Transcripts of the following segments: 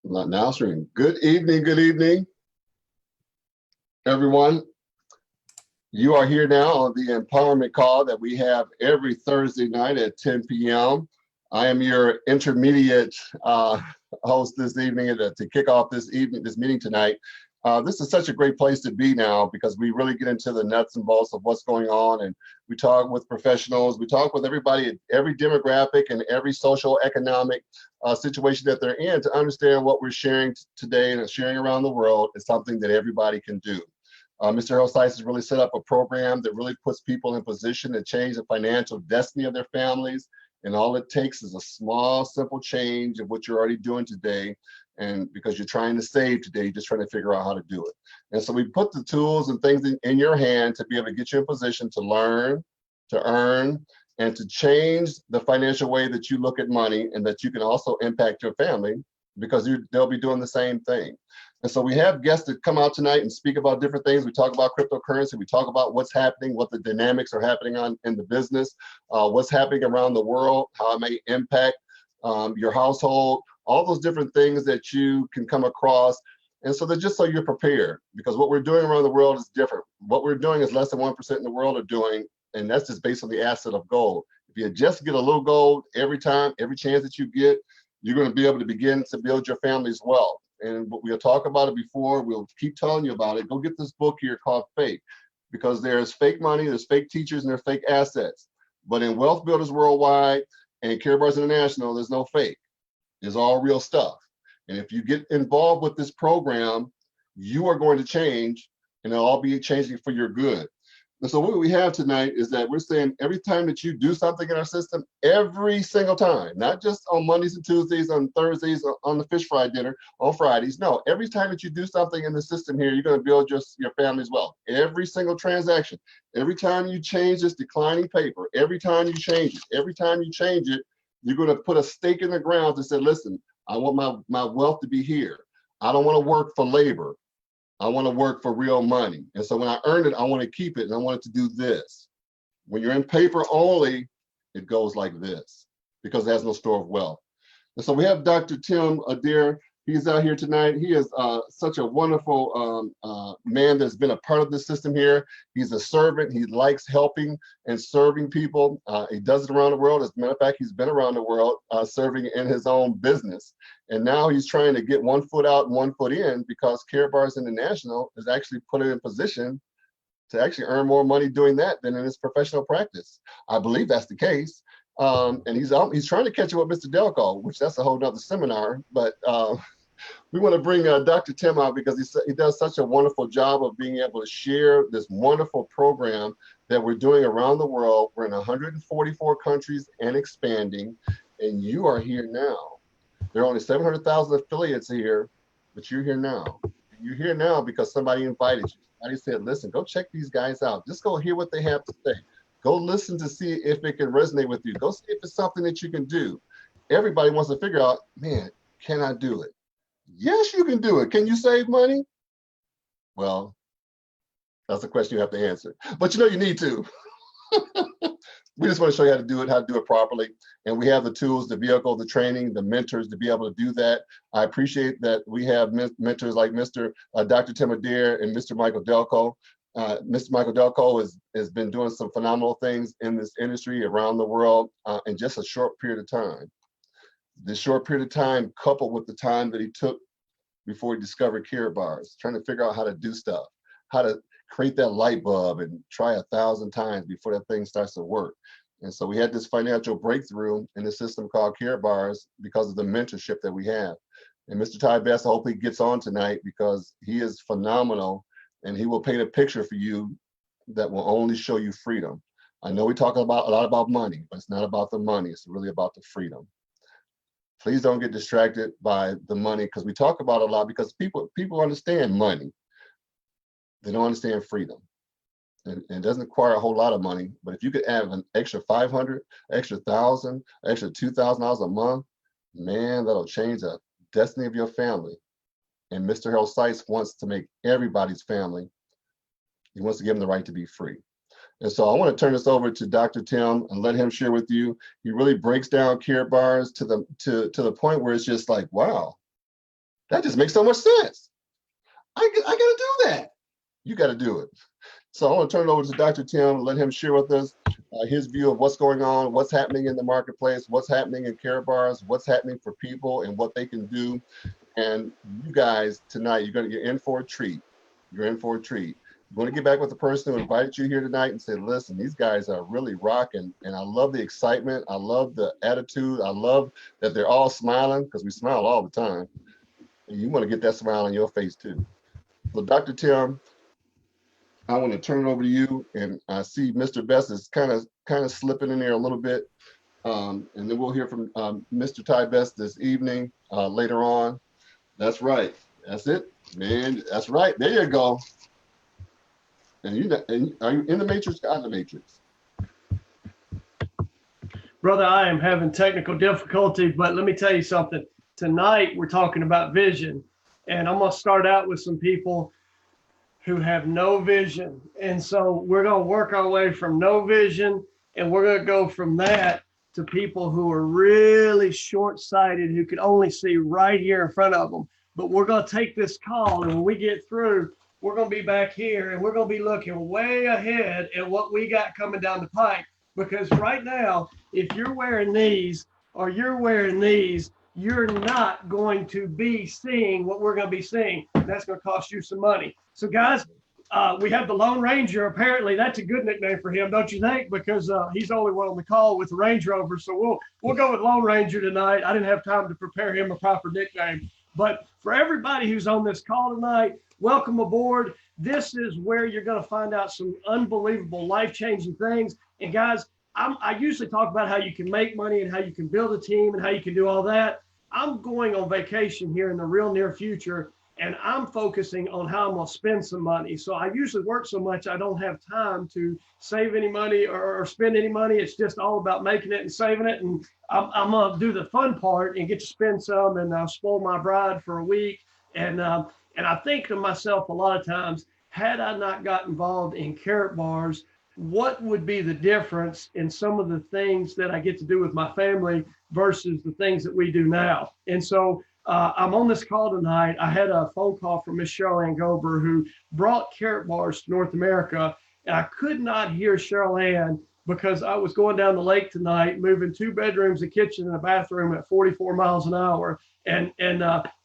Now stream. Good evening, everyone. You are here now on the empowerment call that we have every Thursday night at 10 p.m. I am your intermediate host this evening to kick off this meeting tonight. This is such a great place to be now because we really get into the nuts and bolts of what's going on, and we talk with professionals, we talk with everybody, every demographic and every social economic situation that they're in to understand what we're sharing today and sharing around the world is something that everybody can do. Mr. Harold Stice has really set up a program that really puts people in position to change the financial destiny of their families. And all it takes is a small, simple change of what you're already doing today. And because you're trying to save today, you're just trying to figure out how to do it. And so we put the tools and things in your hand to be able to get you in position to learn, to earn, and to change the financial way that you look at money, and that you can also impact your family because they'll be doing the same thing. And so we have guests that come out tonight and speak about different things. We talk about cryptocurrency. We talk about what's happening, what the dynamics are happening in the business, what's happening around the world, how it may impact your household, all those different things that you can come across. And so that just so you're prepared, because what we're doing around the world is different. What we're doing is less than 1% in the world are doing, and that's just based on the asset of gold. If you just get a little gold every time, every chance that you get, you're going to be able to begin to build your family's wealth. And we'll talk about it before, we'll keep telling you about it. Go get this book here called Fake, because there's fake money, there's fake teachers, and there's fake assets. But in Wealth Builders Worldwide and Karabars International, there's no fake. It's all real stuff. And if you get involved with this program, you are going to change, and it'll all be changing for your good. And so what we have tonight is that we're saying every time that you do something in our system, every single time, not just on Mondays and Tuesdays, on Thursdays, on the fish fry dinner, on Fridays. No, every time that you do something in the system here, you're going to build your family's wealth. Every single transaction, every time you change this declining paper, every time you change it, you're going to put a stake in the ground to say, listen, I want my wealth to be here. I don't want to work for labor. I want to work for real money. And so when I earn it, I want to keep it, and I want it to do this. When you're in paper only, it goes like this because it has no store of wealth. And so we have Dr. Tim Adair. He's out here tonight. He is such a wonderful man that's been a part of this system here. He's a servant. He likes helping and serving people. He does it around the world. As a matter of fact, he's been around the world serving in his own business. And now he's trying to get one foot out and one foot in, because Karabars International is actually put him in position to actually earn more money doing that than in his professional practice. I believe that's the case. And he's trying to catch up with Mr. Dalcoe, which that's a whole nother seminar. But we want to bring Dr. Tim out because he does such a wonderful job of being able to share this wonderful program that we're doing around the world. We're in 144 countries and expanding, and you are here now. There are only 700,000 affiliates here, but you're here now. You're here now because somebody invited you. Somebody said, listen, go check these guys out. Just go hear what they have to say. Go listen to see if it can resonate with you. Go see if it's something that you can do. Everybody wants to figure out, man, can I do it? Yes, you can do it. Can you save money? Well, that's a question you have to answer. But you know you need to. We just want to show you how to do it properly. And we have the tools, the vehicle, the training, the mentors to be able to do that. I appreciate that we have mentors like Dr. Tim Adair and Mr. Michael Dalcoe. Mr. Michael Dalcoe has been doing some phenomenal things in this industry around the world in just a short period of time. This short period of time, coupled with the time that he took before he discovered Karabars, trying to figure out how to do stuff, how to create that light bulb and try 1,000 times before that thing starts to work. And so we had this financial breakthrough in the system called Karabars because of the mentorship that we have. And Mr. Ty Best, I hope he gets on tonight because he is phenomenal, and he will paint a picture for you that will only show you freedom. I know we talk a lot about money, but it's not about the money. It's really about the freedom. Please don't get distracted by the money, because we talk about it a lot because people understand money. They don't understand freedom. And it doesn't require a whole lot of money, but if you could add an extra 500, extra 1,000, extra $2,000 a month, man, that'll change the destiny of your family. And Mr. Harold Stice wants to make everybody's family. He wants to give them the right to be free. And so I want to turn this over to Dr. Tim and let him share with you. He really breaks down Karabars to the point where it's just like, wow, That just makes so much sense. I got to do that. You got to do it. So I want to turn it over to Dr. Tim, let him share with us his view of what's going on, what's happening in the marketplace, what's happening in Karabars, what's happening for people and what they can do. And you guys tonight, you're in for a treat. You're in for a treat. You want to get back with the person who invited you here tonight and say, listen, these guys are really rocking. And I love the excitement. I love the attitude. I love that they're all smiling, because we smile all the time. And you want to get that smile on your face too. So Dr. Tim, I want to turn it over to you. And I see Mr. Best is kind of slipping in there a little bit. And then we'll hear from Mr. Ty Best this evening later on. That's right. That's it, man. That's right. There you go. And are you in the matrix or out of the matrix? Brother, I am having technical difficulty, but let me tell you something. Tonight, we're talking about vision. And I'm going to start out with some people who have no vision. And so we're going to work our way from no vision, and we're going to go from that to people who are really short-sighted, who can only see right here in front of them. But we're going to take this call, and when we get through, we're going to be back here, and we're going to be looking way ahead at what we got coming down the pipe. Because right now, if you're wearing these or you're wearing these, you're not going to be seeing what we're going to be seeing. That's going to cost you some money. So guys, we have the Lone Ranger. Apparently that's a good nickname for him, don't you think? Because he's the only one on the call with the Range Rover. So we'll go with Lone Ranger tonight. I didn't have time to prepare him a proper nickname. But for everybody who's on this call tonight, welcome aboard. This is where you're going to find out some unbelievable life-changing things. And guys, I usually talk about how you can make money and how you can build a team and how you can do all that. I'm going on vacation here in the real near future, and I'm focusing on how I'm going to spend some money. So I usually work so much I don't have time to save any money or spend any money. It's just all about making it and saving it. And I'm going to do the fun part and get to spend some and spoil my bride for a week. And I think to myself a lot of times, had I not got involved in Karatbars, what would be the difference in some of the things that I get to do with my family versus the things that we do now? And so I'm on this call tonight. I had a phone call from Miss Cheryl Ann Gober, who brought Karatbars to North America. And I could not hear Cheryl Ann because I was going down the lake tonight, moving 2 bedrooms, a kitchen, and a bathroom at 44 miles an hour. And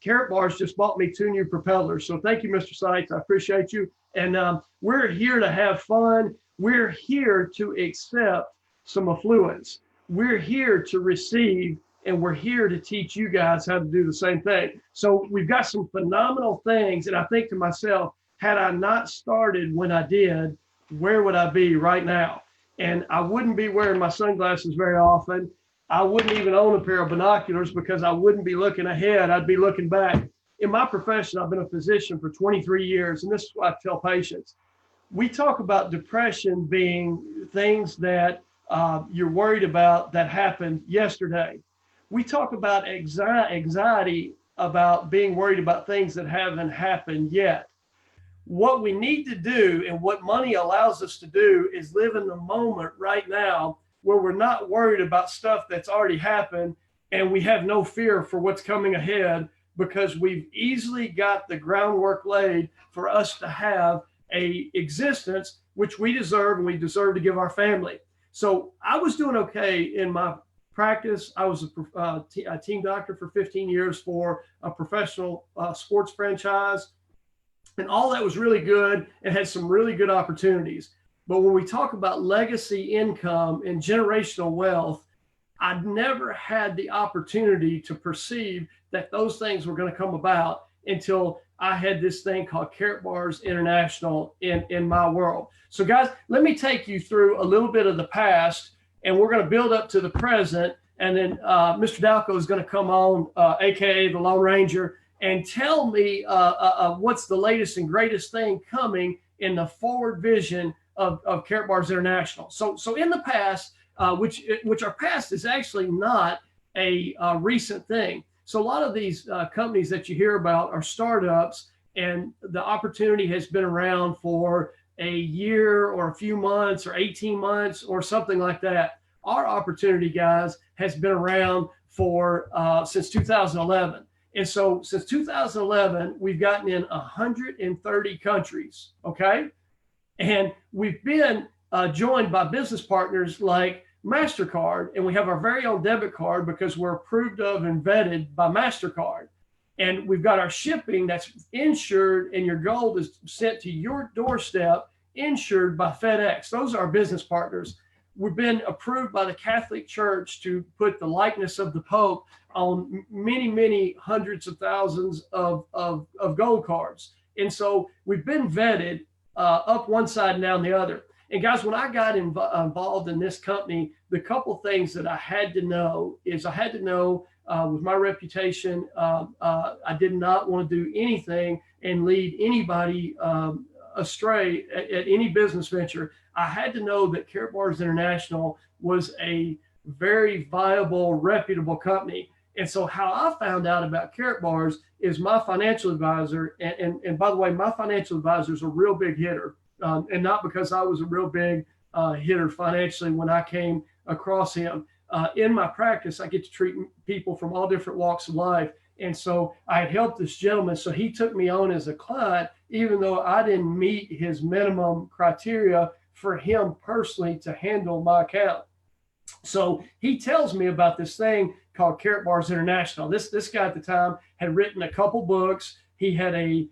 Karatbars just bought me 2 new propellers. So thank you, Mr. Sykes. I appreciate you. And we're here to have fun. We're here to accept some affluence. We're here to receive, and we're here to teach you guys how to do the same thing. So we've got some phenomenal things. And I think to myself, had I not started when I did, where would I be right now? And I wouldn't be wearing my sunglasses very often. I wouldn't even own a pair of binoculars because I wouldn't be looking ahead. I'd be looking back. In my profession, I've been a physician for 23 years. And this is what I tell patients. We talk about depression being things that you're worried about that happened yesterday. We talk about anxiety about being worried about things that haven't happened yet. What we need to do and what money allows us to do is live in the moment right now where we're not worried about stuff that's already happened and we have no fear for what's coming ahead because we've easily got the groundwork laid for us to have a existence which we deserve and we deserve to give our family. So I was doing okay in my practice. I was a team doctor for 15 years for a professional sports franchise. And all that was really good and had some really good opportunities. But when we talk about legacy income and generational wealth, I never had the opportunity to perceive that those things were going to come about until I had this thing called Karatbars International in my world. So guys, let me take you through a little bit of the past, and we're going to build up to the present. And then Mr. Dalcoe is going to come on, AKA the Lone Ranger, and tell me what's the latest and greatest thing coming in the forward vision of Karatbars International. So in the past, which our past is actually not a recent thing. So a lot of these companies that you hear about are startups, and the opportunity has been around for a year or a few months or 18 months or something like that. Our opportunity, guys, has been around for since 2011. And so since 2011, we've gotten in 130 countries, okay? And we've been joined by business partners like MasterCard, and we have our very own debit card because we're approved of and vetted by MasterCard. And we've got our shipping that's insured, and your gold is sent to your doorstep, insured by FedEx. Those are our business partners. We've been approved by the Catholic Church to put the likeness of the Pope on many, many hundreds of thousands of gold cards. And so we've been vetted up one side and down the other. And guys, when I got involved in this company, the couple things that I had to know is with my reputation, I did not want to do anything and lead anybody astray at any business venture. I had to know that Karatbars International was a very viable, reputable company. And so how I found out about Karatbars is my financial advisor, and by the way, my financial advisor is a real big hitter, and not because I was a real big hitter financially when I came across him. In my practice, I get to treat people from all different walks of life. And so I had helped this gentleman. So he took me on as a client, even though I didn't meet his minimum criteria for him personally to handle my account. So he tells me about this thing called Karatbars International. This guy at the time had written a couple books. He had a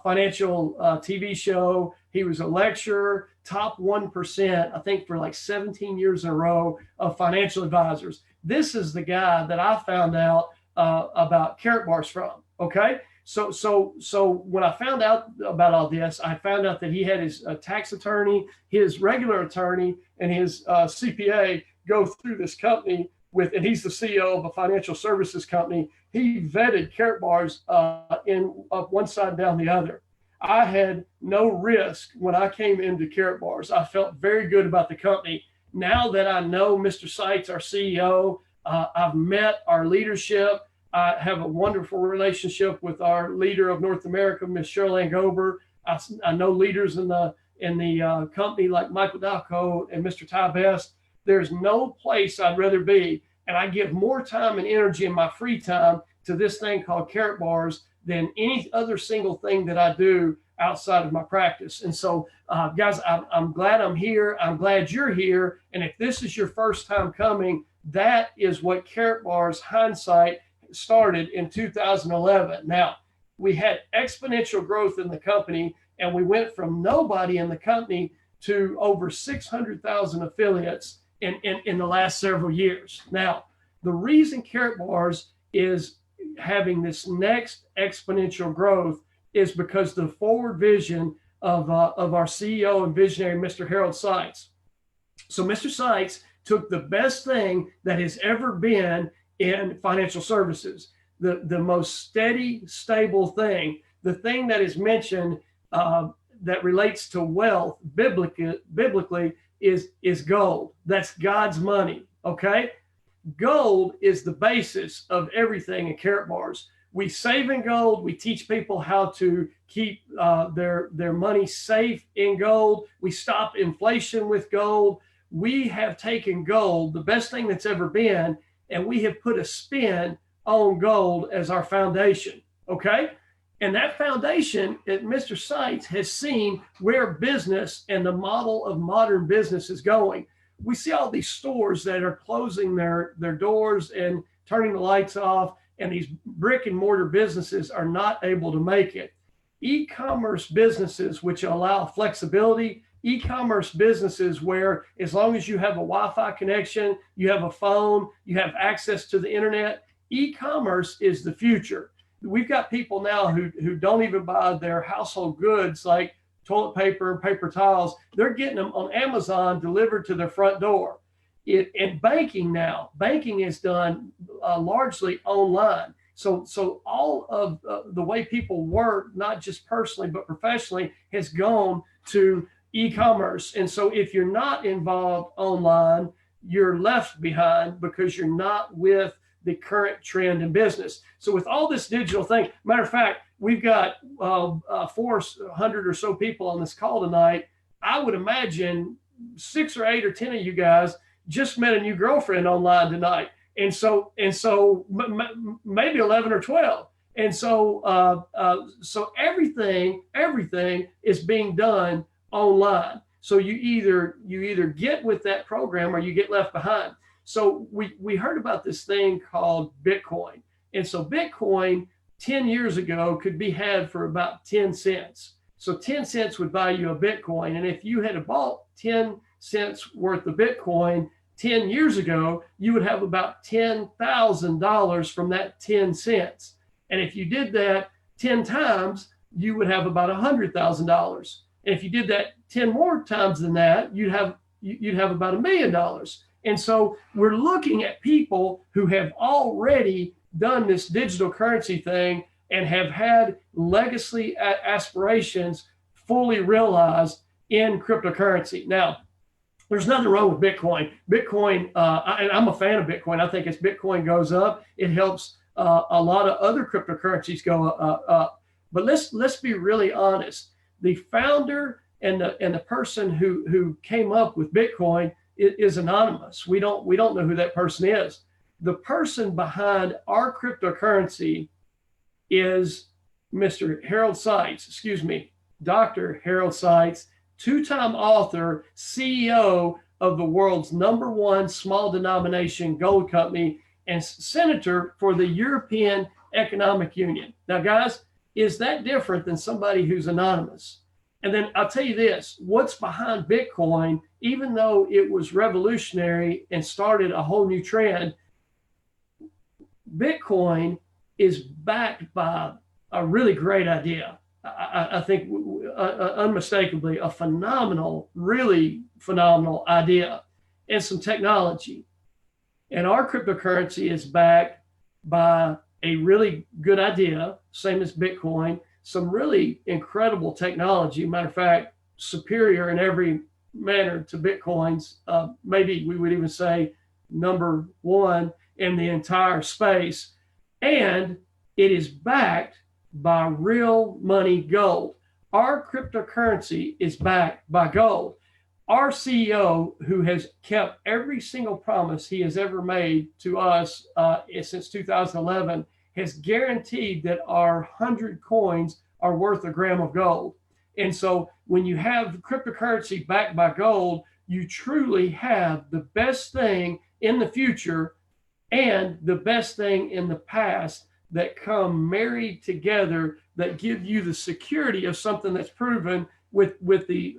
financial TV show. He was a lecturer, top 1%, I think for like 17 years in a row of financial advisors. This is the guy that I found out about Karatbars from, okay? So when I found out about all this, I found out that he had his tax attorney, his regular attorney, and his CPA go through this company with, and he's the CEO of a financial services company. He vetted Karatbars in up one side and down the other. I had no risk when I came into Karatbars. I felt very good about the company. Now that I know Mr. Seitz, our CEO, I've met our leadership. I have a wonderful relationship with our leader of North America, Ms. Shirley Gober. I know leaders in the company like Michael Dalcoe and Mr. Ty Best. There's no place I'd rather be. And I give more time and energy in my free time to this thing called Karatbars than any other single thing that I do outside of my practice. And so, guys, I'm glad I'm here. I'm glad you're here. And if this is your first time coming, that is what Karatbars hindsight started in 2011. Now, we had exponential growth in the company, and we went from nobody in the company to over 600,000 affiliates in the last several years. Now, the reason Karatbars is having this next exponential growth is because the forward vision of our CEO and visionary, Mr. Harold Seitz. So Mr. Seitz took the best thing that has ever been in financial services, the most steady, stable thing, the thing that is mentioned that relates to wealth biblically is gold. That's God's money, okay? Gold is the basis of everything in Karatbars. We save in gold. We teach people how to keep their money safe in gold. We stop inflation with gold. We have taken gold, the best thing that's ever been, and we have put a spin on gold as our foundation, okay? And that foundation, Mr. Seitz has seen where business and the model of modern business is going. We see all these stores that are closing their doors and turning the lights off, and these brick and mortar businesses are not able to make it. E-commerce businesses, which allow flexibility, e-commerce businesses where as long as you have a Wi-Fi connection, you have a phone, you have access to the internet, e-commerce is the future. We've got people now who don't even buy their household goods like toilet paper and paper towels. They're getting them on Amazon delivered to their front door. In banking now, banking is done largely online. So all of the way people work, not just personally, but professionally, has gone to e-commerce. And so if you're not involved online, you're left behind because you're not with the current trend in business. So with all this digital thing, matter of fact, we've got 400 or so people on this call tonight. I would imagine 6 or 8 or 10 of you guys just met a new girlfriend online tonight. And so maybe 11 or 12. And so everything is being done online. So you either get with that program or you get left behind. So we heard about this thing called Bitcoin. And so Bitcoin 10 years ago could be had for about 10 cents. So 10 cents would buy you a Bitcoin. And if you had bought 10 cents worth of Bitcoin 10 years ago, you would have about $10,000 from that 10 cents. And if you did that 10 times, you would have about $100,000. And if you did that 10 more times than that, you'd have about $1 million. And so we're looking at people who have already done this digital currency thing and have had legacy aspirations fully realized in cryptocurrency. Now, there's nothing wrong with Bitcoin. Bitcoin, and I'm a fan of Bitcoin. I think as Bitcoin goes up, it helps a lot of other cryptocurrencies go up. But let's be really honest. The founder and the person who came up with Bitcoin is anonymous. We don't know who that person is. The person behind our cryptocurrency is Mr. Harold Seitz, Dr. Harold Seitz, two-time author, CEO of the world's #1 small denomination gold company, and senator for the European Economic Union. Now, guys, is that different than somebody who's anonymous? And then I'll tell you this, what's behind Bitcoin, even though it was revolutionary and started a whole new trend, Bitcoin is backed by a really great idea. I think unmistakably a really phenomenal idea and some technology. And our cryptocurrency is backed by a really good idea, same as Bitcoin, some really incredible technology. Matter of fact, superior in every manner to Bitcoin's. Maybe we would even say #1 in the entire space. And it is backed by real money gold. Our cryptocurrency is backed by gold. Our CEO, who has kept every single promise he has ever made to us since 2011, has guaranteed that our 100 coins are worth a gram of gold. And so when you have cryptocurrency backed by gold, you truly have the best thing in the future and the best thing in the past that come married together, that give you the security of something that's proven with the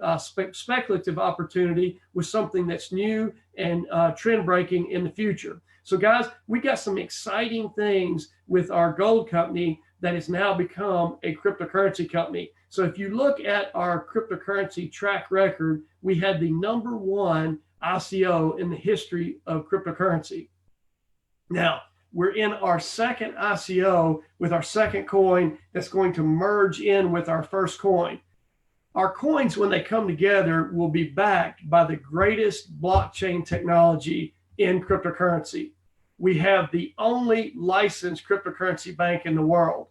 speculative opportunity with something that's new and trend breaking in the future. So guys, we got some exciting things with our gold company that has now become a cryptocurrency company. So if you look at our cryptocurrency track record, we had the #1 ICO in the history of cryptocurrency. Now, we're in our second ICO with our second coin that's going to merge in with our first coin. Our coins, when they come together, will be backed by the greatest blockchain technology in cryptocurrency. We have the only licensed cryptocurrency bank in the world.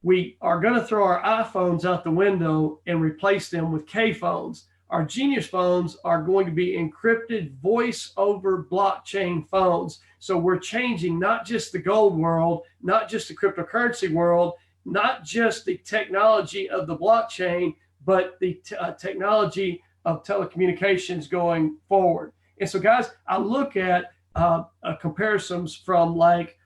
We are going to throw our iPhones out the window and replace them with K phones. Our Genius phones are going to be encrypted voice over blockchain phones. So we're changing not just the gold world, not just the cryptocurrency world, not just the technology of the blockchain, but the technology of telecommunications going forward. And so guys, I look at comparisons from like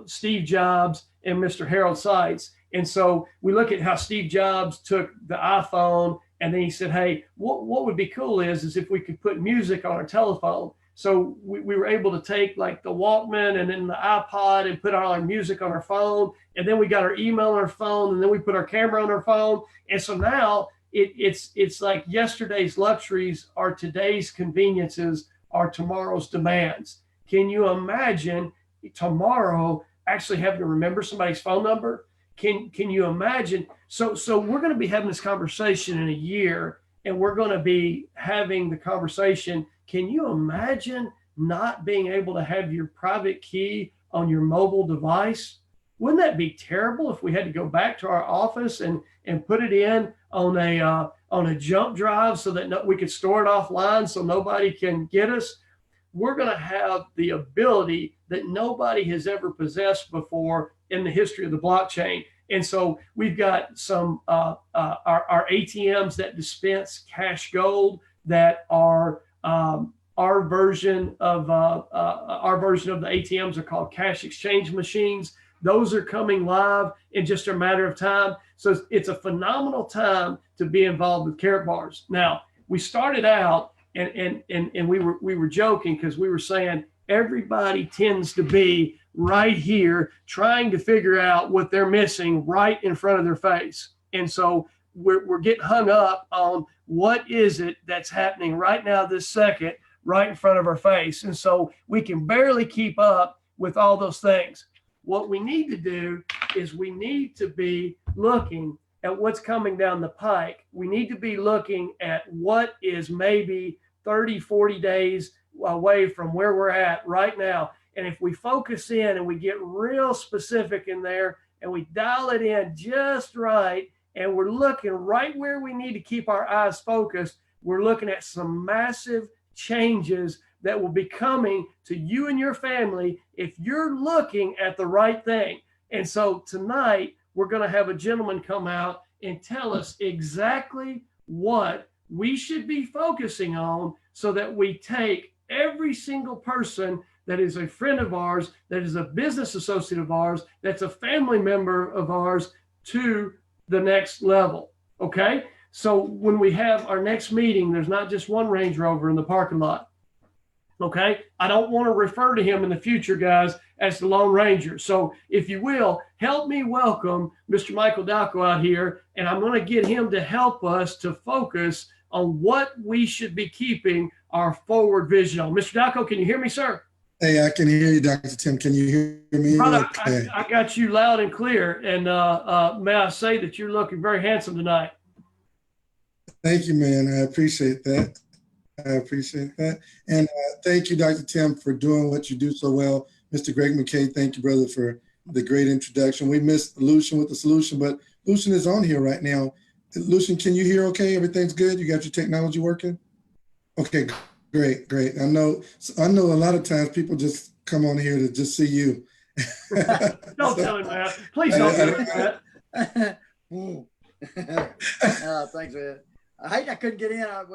Steve Jobs and Mr. Harold Seitz. And so we look at how Steve Jobs took the iPhone and then he said, hey, what would be cool is if we could put music on our telephone. So we were able to take like the Walkman and then the iPod and put all our music on our phone. And then we got our email on our phone and then we put our camera on our phone. And so now it's like yesterday's luxuries are today's conveniences are tomorrow's demands. Can you imagine tomorrow actually having to remember somebody's phone number? Can you imagine? So we're going to be having this conversation in a year, and we're going to be having the conversation. Can you imagine not being able to have your private key on your mobile device? Wouldn't that be terrible if we had to go back to our office and put it in on a jump drive so that we could store it offline so nobody can get us? We're going to have the ability that nobody has ever possessed before in the history of the blockchain. And so we've got some our ATMs that dispense cash gold that are our version of the ATMs are called cash exchange machines. Those are coming live in just a matter of time. So it's a phenomenal time to be involved with Karatbars. Now, we started out and we were joking because we were saying everybody tends to be right here trying to figure out what they're missing right in front of their face. And so we're getting hung up on what is it that's happening right now, this second, right in front of our face. And so we can barely keep up with all those things. What we need to do is we need to be looking at what's coming down the pike. We need to be looking at what is maybe 30, 40 days away from where we're at right now. And if we focus in and we get real specific in there and we dial it in just right, and we're looking right where we need to keep our eyes focused, we're looking at some massive changes that will be coming to you and your family if you're looking at the right thing. And so tonight, we're going to have a gentleman come out and tell us exactly what we should be focusing on so that we take every single person that is a friend of ours, that is a business associate of ours, that's a family member of ours to the next level. Okay? So when we have our next meeting, there's not just one Range Rover in the parking lot. Okay? I don't want to refer to him in the future, guys, as the Lone Ranger. So if you will, help me welcome Mr. Michael Dalcoe out here, and I'm going to get him to help us to focus on what we should be keeping our forward vision on. Mr. Dalcoe, can you hear me, sir? Hey, I can hear you, Dr. Tim. Can you hear me? Brother, Okay. I got you loud and clear, and may I say that you're looking very handsome tonight. Thank you, man. I appreciate that. I appreciate that. And thank you, Dr. Tim, for doing what you do so well. Mr. Greg McKay, thank you, brother, for the great introduction. We missed Lucian with the solution, but Lucian is on here right now. Lucian, can you hear okay? Everything's good? You got your technology working? Okay, great, great. I know a lot of times people just come on here to just see you. Don't tell him that. Please don't tell him that. Thanks, man. I hate I couldn't get in. I've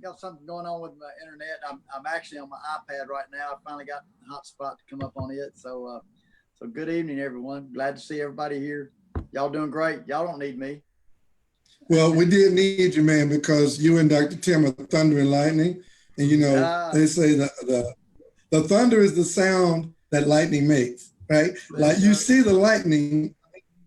got something going on with my internet. I'm actually on my iPad right now. I finally got a hotspot to come up on it. So good evening, everyone. Glad to see everybody here. Y'all doing great. Y'all don't need me. Well, we did need you, man, because you and Dr. Tim are thunder and lightning. And, you know, they say the thunder is the sound that lightning makes, right? Like you see the lightning,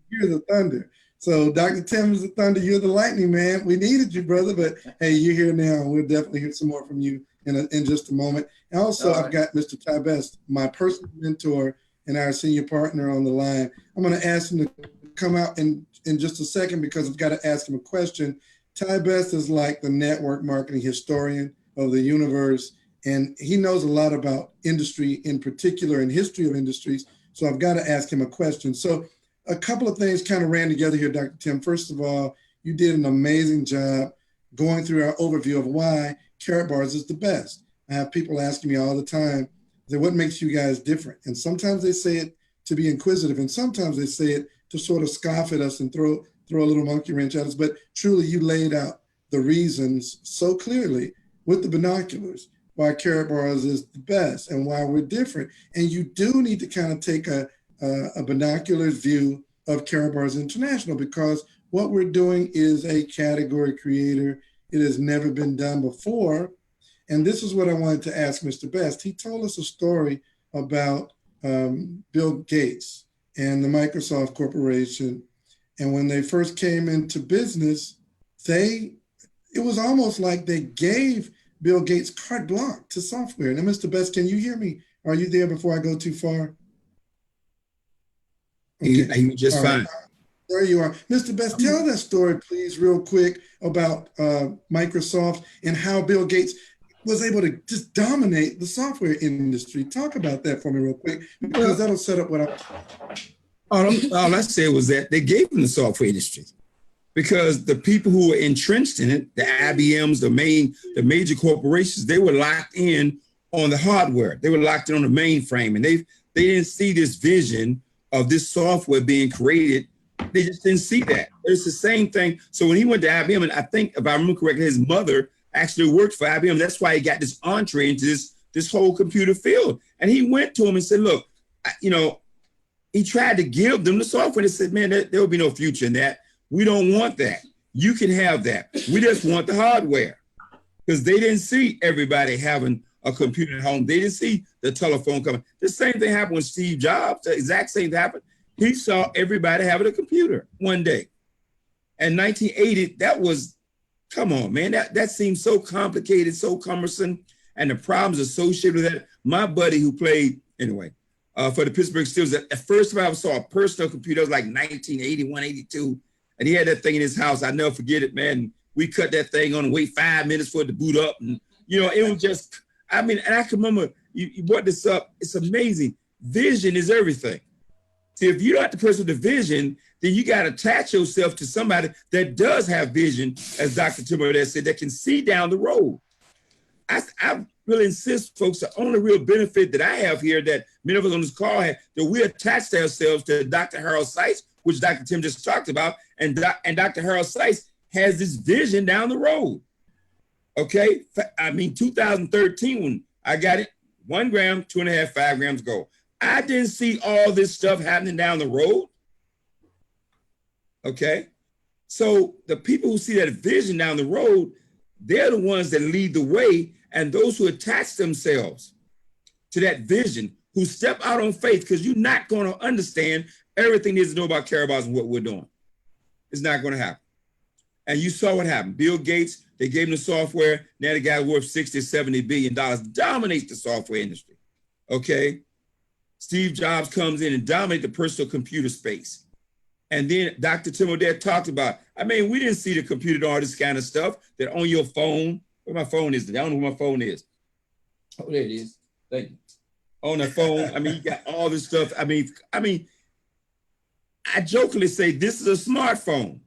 you hear the thunder. So Dr. Tim is the thunder, you're the lightning, man. We needed you, brother, but hey, you're here now. We'll definitely hear some more from you in just a moment. And also, I've got Mr. Ty Best, my personal mentor and our senior partner on the line. I'm going to ask him to come out in just a second because I've got to ask him a question. Ty Best is like the network marketing historian of the universe, and he knows a lot about industry in particular and history of industries. So I've got to ask him a question. So a couple of things kind of ran together here, Dr. Tim. First of all, you did an amazing job going through our overview of why Karabars is the best. I have people asking me all the time, what makes you guys different? And sometimes they say it to be inquisitive, and sometimes they say it to sort of scoff at us and throw a little monkey wrench at us. But truly, you laid out the reasons so clearly with the binoculars why Karabars is the best and why we're different. And you do need to kind of take a binocular view of Karabars International, because what we're doing is a category creator. It has never been done before. And this is what I wanted to ask Mr. Best. He told us a story about Bill Gates and the Microsoft Corporation. And when they first came into business, it was almost like they gave Bill Gates carte blanche to software. Now, Mr. Best, can you hear me? Are you there before I go too far? Okay. I hear you just fine. There you are. Mr. Best, tell that story, please, real quick about Microsoft and how Bill Gates was able to just dominate the software industry. Talk about that for me real quick, because that'll set up what all I said was that they gave them the software industry because the people who were entrenched in it, the IBMs, the major corporations, they were locked in on the hardware. They were locked in on the mainframe, and they didn't see this vision of this software being created. They just didn't see that. It's the same thing. So when he went to IBM, and I think, if I remember correctly, his mother actually worked for IBM. That's why he got this entree into this whole computer field. And he went to him and said, look, he tried to give them the software. They said, man, there will be no future in that. We don't want that. You can have that. We just want the hardware. Because they didn't see everybody having a computer at home. They didn't see the telephone coming. The same thing happened with Steve Jobs. The exact same thing happened. He saw everybody having a computer one day. And 1980, that was, come on, man, that seems so complicated, so cumbersome, and the problems associated with that. My buddy who played, anyway, for the Pittsburgh Steelers, at first time I ever saw a personal computer, it was like 1981, 82, and he had that thing in his house. I'll never forget it, man. We cut that thing on and wait 5 minutes for it to boot up. And, it was just, and I can remember, you brought this up, it's amazing. Vision is everything. See, if you're not the person with the vision, then you got to attach yourself to somebody that does have vision, as Dr. Timmer said, that can see down the road. I really insist, folks, the only real benefit that I have here that many of us on this call have, that we attach ourselves to Dr. Harold Sykes, which Dr. Tim just talked about, and Dr. Harold Sykes has this vision down the road. Okay, 2013, when I got it, 1 gram, 2.5, 5 grams gold. I didn't see all this stuff happening down the road. Okay. So the people who see that vision down the road, they're the ones that lead the way. And those who attach themselves to that vision, who step out on faith, because you're not going to understand everything there is to know about Karabars and what we're doing. It's not going to happen. And you saw what happened. Bill Gates, they gave him the software. Now the guy worth $60, $70 billion, dominates the software industry. Okay. Steve Jobs comes in and dominates the personal computer space. And then Dr. Tim O'Dell talked about, we didn't see the computer and all this kind of stuff that on your phone. Where my phone is? I don't know where my phone is. Oh, there it is. Thank you. On the phone, you got all this stuff. I jokingly say this is a smartphone,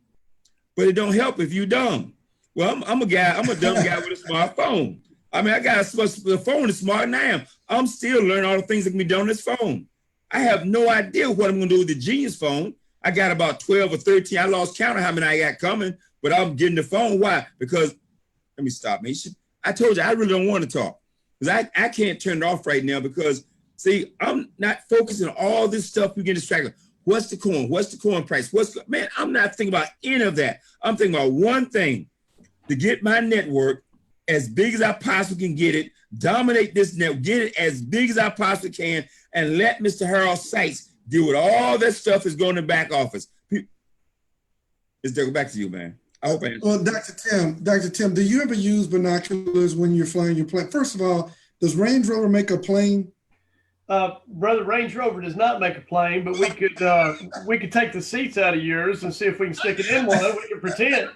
but it don't help if you're dumb. Well, I'm a dumb guy with a smartphone. The phone is smarter than I am. I'm still learning all the things that can be done on this phone. I have no idea what I'm going to do with the Genius phone. I got about 12 or 13. I lost count of how many I got coming, but I'm getting the phone. Why? Because, let me stop. I told you, I really don't want to talk because I can't turn it off right now because, see, I'm not focusing on all this stuff. We get distracted. What's the coin? What's the coin price? Man, I'm not thinking about any of that. I'm thinking about one thing, to get my network as big as I possibly can get it, dominate this network, get it as big as I possibly can, and let Mr. Harold Sykes deal with all that stuff that's going in the back office. Let's go back to you, man. I hope I answered. Well, Dr. Tim, do you ever use binoculars when you're flying your plane? First of all, does Range Rover make a plane? Brother, Range Rover does not make a plane, but we could take the seats out of yours and see if we can stick it in one. We can pretend.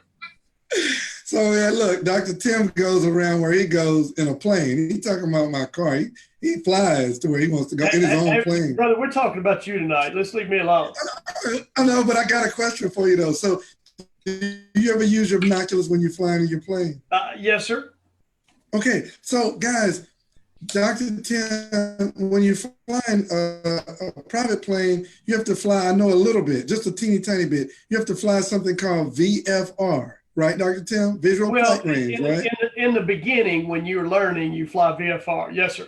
So, yeah, look, Dr. Tim goes around where he goes in a plane. He's talking about my car. He flies to where he wants to go in his own plane. Brother, we're talking about you tonight. Let's leave me alone. I know, but I got a question for you, though. So, do you ever use your binoculars when you're flying in your plane? Yes, sir. Okay, so, guys, Dr. Tim, when you're flying a private plane, you have to fly, I know a little bit, just a teeny tiny bit. You have to fly something called VFR. Right, Dr. Tim? Visual flight range, right? In the beginning, when you're learning, you fly VFR. Yes, sir.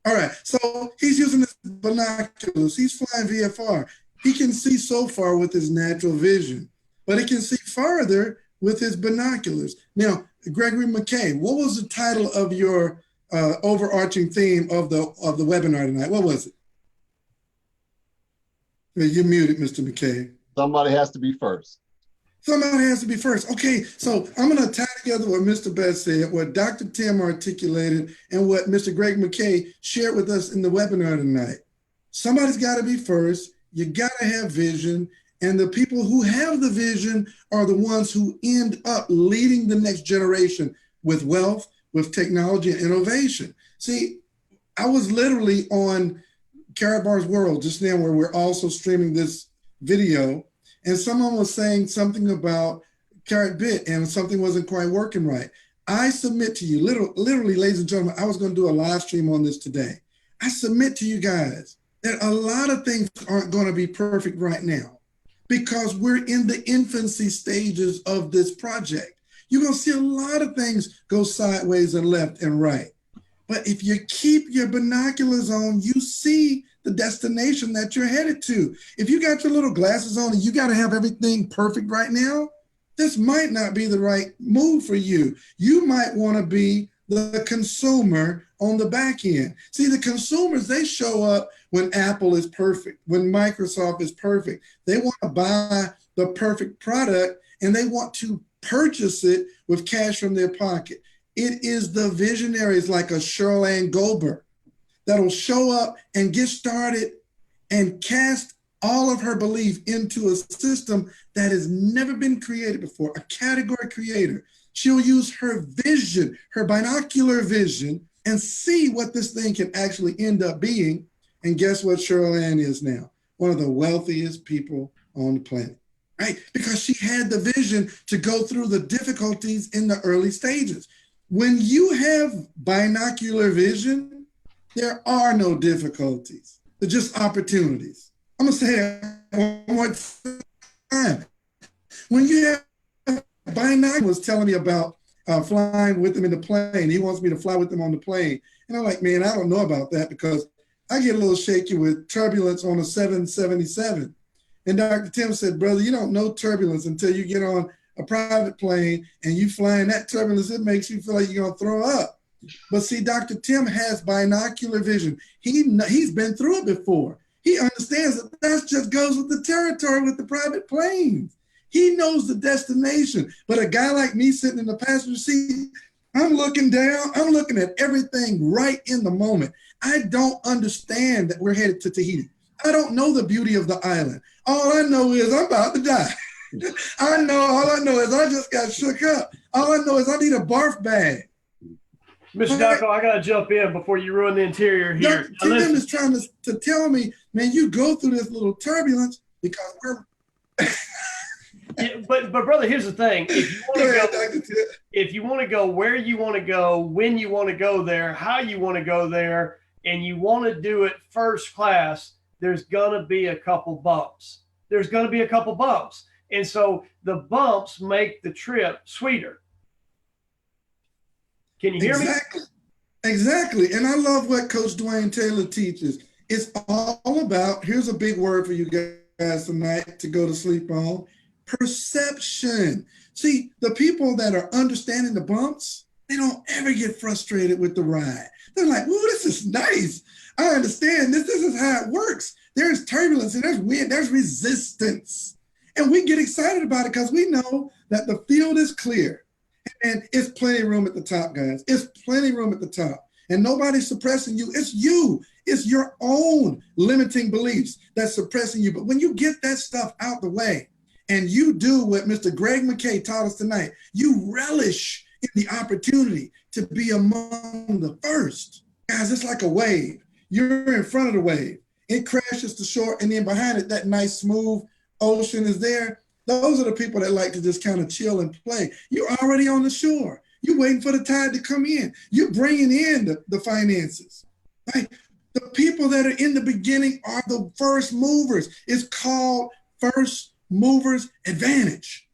All right. So he's using his binoculars. He's flying VFR. He can see so far with his natural vision, but he can see farther with his binoculars. Now, Gregory McKay, what was the title of your overarching theme of the webinar tonight? What was it? You're muted, Mr. McKay. Somebody has to be first. Somebody has to be first. Okay, so I'm going to tie together what Mr. Best said, what Dr. Tim articulated, and what Mr. Greg McKay shared with us in the webinar tonight. Somebody's got to be first. You got to have vision. And the people who have the vision are the ones who end up leading the next generation with wealth, with technology and innovation. See, I was literally on Karatbars World just now, where we're also streaming this video. And someone was saying something about Karatbit and something wasn't quite working right. I submit to you, literally, ladies and gentlemen, I was going to do a live stream on this today. I submit to you guys that a lot of things aren't going to be perfect right now because we're in the infancy stages of this project. You're going to see a lot of things go sideways and left and right. But if you keep your binoculars on, you see the destination that you're headed to. If you got your little glasses on and you got to have everything perfect right now, this might not be the right move for you. You might want to be the consumer on the back end. See, the consumers, they show up when Apple is perfect, when Microsoft is perfect. They want to buy the perfect product and they want to purchase it with cash from their pocket. It is the visionaries like a Sheryl Goldberg that'll show up and get started and cast all of her belief into a system that has never been created before, a category creator. She'll use her vision, her binocular vision, and see what this thing can actually end up being. And guess what Sheryl Ann is now? One of the wealthiest people on the planet, right? Because she had the vision to go through the difficulties in the early stages. When you have binocular vision, there are no difficulties. They're just opportunities. I'm gonna say it one more time. When you have binoculars, was telling me about flying with him in the plane. He wants me to fly with him on the plane. And I'm like, man, I don't know about that because I get a little shaky with turbulence on a 777. And Dr. Tim said, brother, you don't know turbulence until you get on a private plane and you fly in that turbulence, it makes you feel like you're gonna throw up. But see, Dr. Tim has binocular vision. He's been through it before. He understands that just goes with the territory with the private planes. He knows the destination. But a guy like me sitting in the passenger seat, I'm looking down, I'm looking at everything right in the moment. I don't understand that we're headed to Tahiti. I don't know the beauty of the island. All I know is I'm about to die. All I know is I just got shook up. All I know is I need a barf bag. Mr. Dalcoe, I got to jump in before you ruin the interior here. Tim is trying to tell me, man, you go through this little turbulence because we're... Yeah, but brother, here's the thing. If you want to go where you want to go, when you want to go there, how you want to go there, and you want to do it first class, there's going to be a couple bumps. And so the bumps make the trip sweeter. Can you hear me? Exactly. And I love what Coach Dwayne Taylor teaches. It's all about, here's a big word for you guys tonight to go to sleep on, perception. See, the people that are understanding the bumps, they don't ever get frustrated with the ride. They're like, "Ooh, this is nice. I understand this. This is how it works. There's turbulence and there's wind, there's resistance." And we get excited about it because we know that the field is clear. And it's plenty of room at the top, guys. It's plenty of room at the top. And nobody's suppressing you. It's you. It's your own limiting beliefs that's suppressing you. But when you get that stuff out the way and you do what Mr. Greg McKay taught us tonight, you relish in the opportunity to be among the first. Guys, it's like a wave. You're in front of the wave. It crashes to shore, and then behind it, that nice, smooth ocean is there. Those are the people that like to just kind of chill and play. You're already on the shore. You're waiting for the tide to come in. You're bringing in the finances. Right? The people that are in the beginning are the first movers. It's called first movers advantage.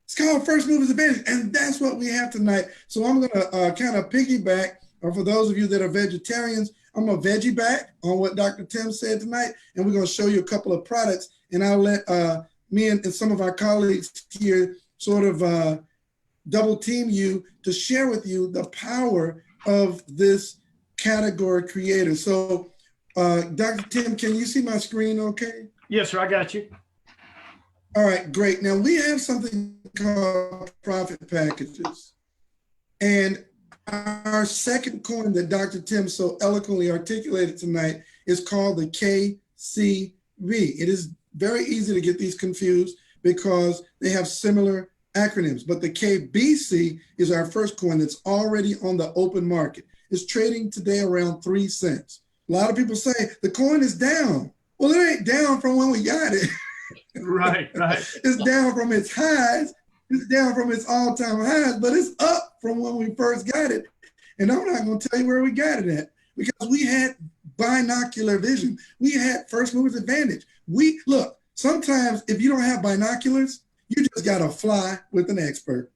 It's called first movers advantage. And that's what we have tonight. So I'm going to kind of piggyback, or for those of you that are vegetarians, I'm going to veggie back on what Dr. Tim said tonight. And we're going to show you a couple of products. And I'll let me and some of our colleagues here sort of double team you to share with you the power of this category creator. So Dr. Tim, can you see my screen okay? Yes, sir, I got you. All right, great. Now we have something called profit packages. And our second coin that Dr. Tim so eloquently articulated tonight is called the KCV. It is very easy to get these confused because they have similar acronyms, but the KBC is our first coin that's already on the open market. It's trading today around 3 cents. A lot of people say the coin is down. Well, it ain't down from when we got it. Right. It's down from its highs. It's down from its all-time highs, but it's up from when we first got it. And I'm not going to tell you where we got it at because we had binocular vision. We had first movers advantage. Look, sometimes if you don't have binoculars, you just got to fly with an expert.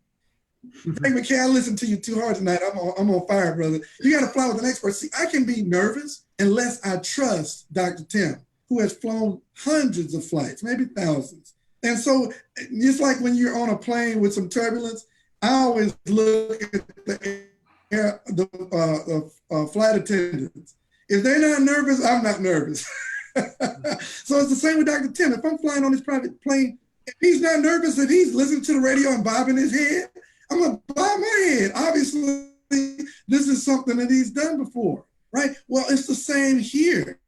Frank McKay, I listened to you too hard tonight. I'm on fire, brother. You got to fly with an expert. See, I can be nervous unless I trust Dr. Tim, who has flown hundreds of flights, maybe thousands. And so it's like when you're on a plane with some turbulence, I always look at the flight attendants. If they're not nervous, I'm not nervous. So it's the same with Dr. Tim. If I'm flying on this private plane, if he's not nervous, if he's listening to the radio and bobbing his head, I'm going to bob my head. Obviously, this is something that he's done before, right? Well, it's the same here.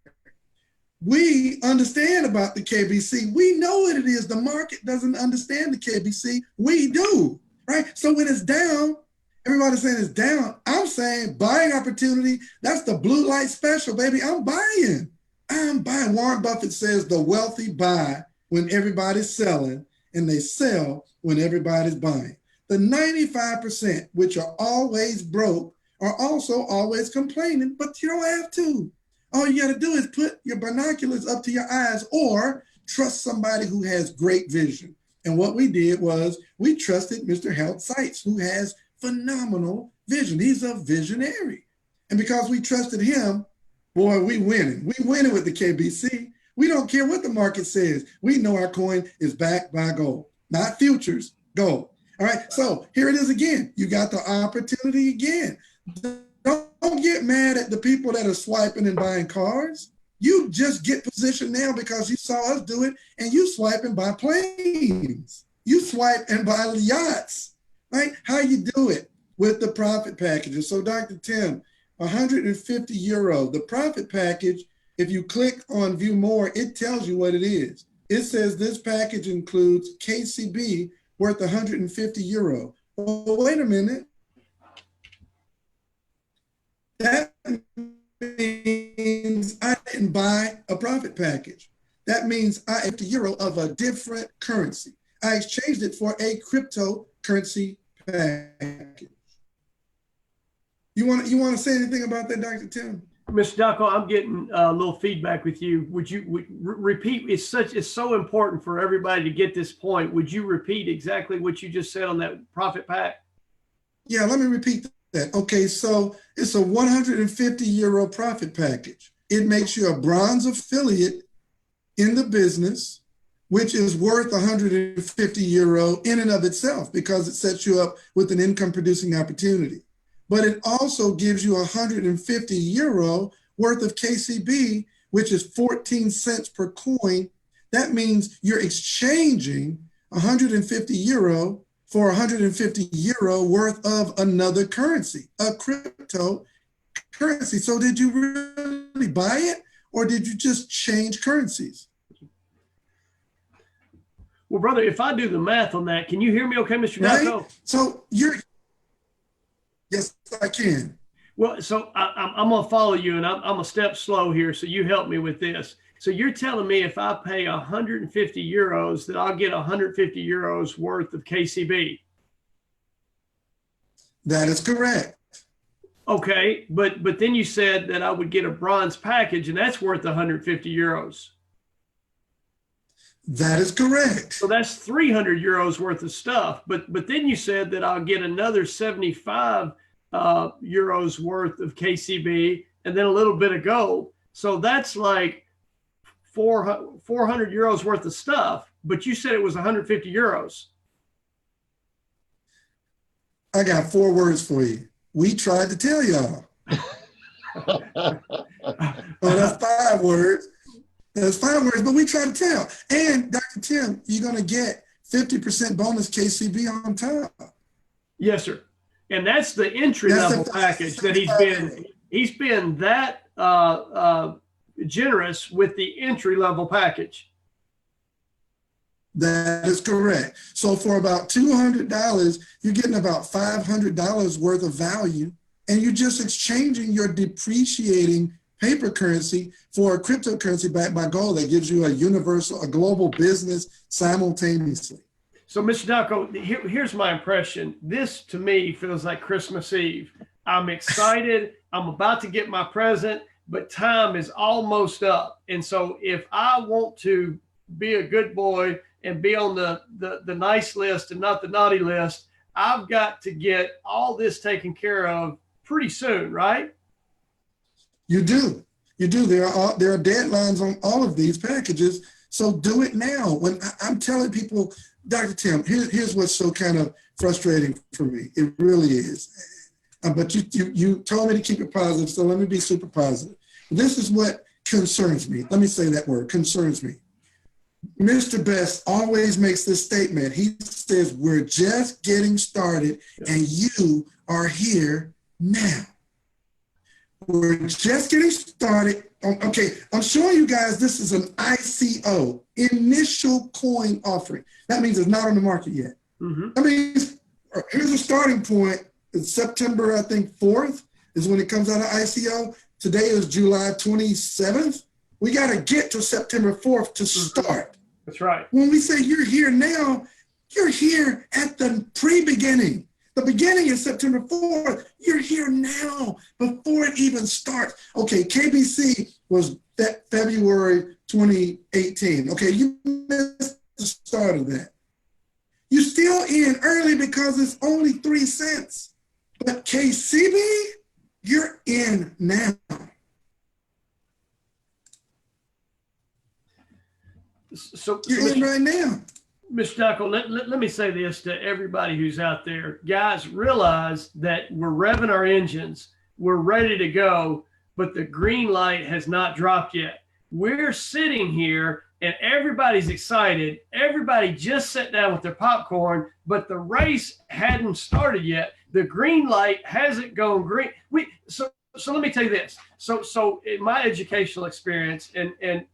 We understand about the KBC. We know what it is. The market doesn't understand the KBC. We do, right? So when it's down, everybody's saying it's down. I'm saying buying opportunity. That's the blue light special, baby. I'm buying. Warren Buffett says the wealthy buy when everybody's selling, and they sell when everybody's buying. The 95%, which are always broke, are also always complaining, but you don't have to. All you got to do is put your binoculars up to your eyes or trust somebody who has great vision. And what we did was we trusted Mr. Harold Seitz, who has phenomenal vision. He's a visionary. And because we trusted him, boy, we winning. We winning with the KBC. We don't care what the market says. We know our coin is backed by gold, not futures, gold. All right, so here it is again. You got the opportunity again. Don't get mad at the people that are swiping and buying cars. You just get positioned now because you saw us do it, and you swipe and buy planes. You swipe and buy yachts, right? How you do it with the profit packages. So Dr. Tim, 150 euro, the profit package, if you click on view more, it tells you what it is. It says this package includes KCB worth 150 euro. Well, wait a minute. That means I didn't buy a profit package. That means I have €50 of a different currency. I exchanged it for a cryptocurrency package. You want to say anything about that, Dr. Tim? Mr. Dalcoe, I'm getting a little feedback with you. Would you repeat? It's so important for everybody to get this point. Would you repeat exactly what you just said on that profit pack? Yeah, let me repeat that. Okay, so it's a 150 euro profit package. It makes you a bronze affiliate in the business, which is worth 150 euro in and of itself because it sets you up with an income producing opportunity. But it also gives you 150 euro worth of KCB, which is 14 cents per coin. That means you're exchanging 150 euro for 150 euro worth of another currency, a crypto currency. So did you really buy it, or did you just change currencies? Well, brother, if I do the math on that, can you hear me okay, Mr. Dalcoe? Right? So yes, I can. Well, so I'm going to follow you, and I'm a step slow here, so you help me with this. So you're telling me if I pay 150 euros that I'll get 150 euros worth of KCB? That is correct. Okay, but then you said that I would get a bronze package, and that's worth 150 euros. That is correct. So that's 300 euros worth of stuff. But then you said that I'll get another 75 euros worth of KCB and then a little bit of gold. So that's like 400 euros worth of stuff. But you said it was 150 euros. I got 4 words for you. We tried to tell y'all. Oh, that's 5 words. That's 5 words, but we try to tell. And Dr. Tim, you're going to get 50% bonus KCB on top. Yes, sir. And that's the entry level package that he's been that generous with the entry level package. That is correct. So for about $200, you're getting about $500 worth of value, and you're just exchanging your depreciating paper currency for a cryptocurrency backed by gold that gives you a global business simultaneously. So, Mr. Dalcoe, here's my impression. This, to me, feels like Christmas Eve. I'm excited. I'm about to get my present, but time is almost up. And so if I want to be a good boy and be on the nice list and not the naughty list, I've got to get all this taken care of pretty soon, right? You do. You do. There are deadlines on all of these packages. So do it now. When I'm telling people, Dr. Tim, here's what's so kind of frustrating for me. It really is. But you told me to keep it positive, so let me be super positive. This is what concerns me. Let me say that word, concerns me. Mr. Best always makes this statement. He says, we're just getting started and you are here now. We're just getting started. Okay, I'm showing you guys this is an ICO, initial coin offering. That means it's not on the market yet. Mm-hmm. That means here's a starting point. It's September, I think, 4th is when it comes out of ICO. Today is July 27th. We got to get to September 4th to start. That's right. When we say you're here now, you're here at the pre-beginning. The beginning is September 4th. You're here now before it even starts. Okay, KBC was February 2018. Okay, you missed the start of that. You're still in early because it's only 3 cents. But KCB, you're in now. So you're in right now. Mr. Dalcoe, let me say this to everybody who's out there. Guys, realize that we're revving our engines. We're ready to go, but the green light has not dropped yet. We're sitting here and everybody's excited. Everybody just sat down with their popcorn, but the race hadn't started yet. The green light hasn't gone green. So let me tell you this. So in my educational experience, and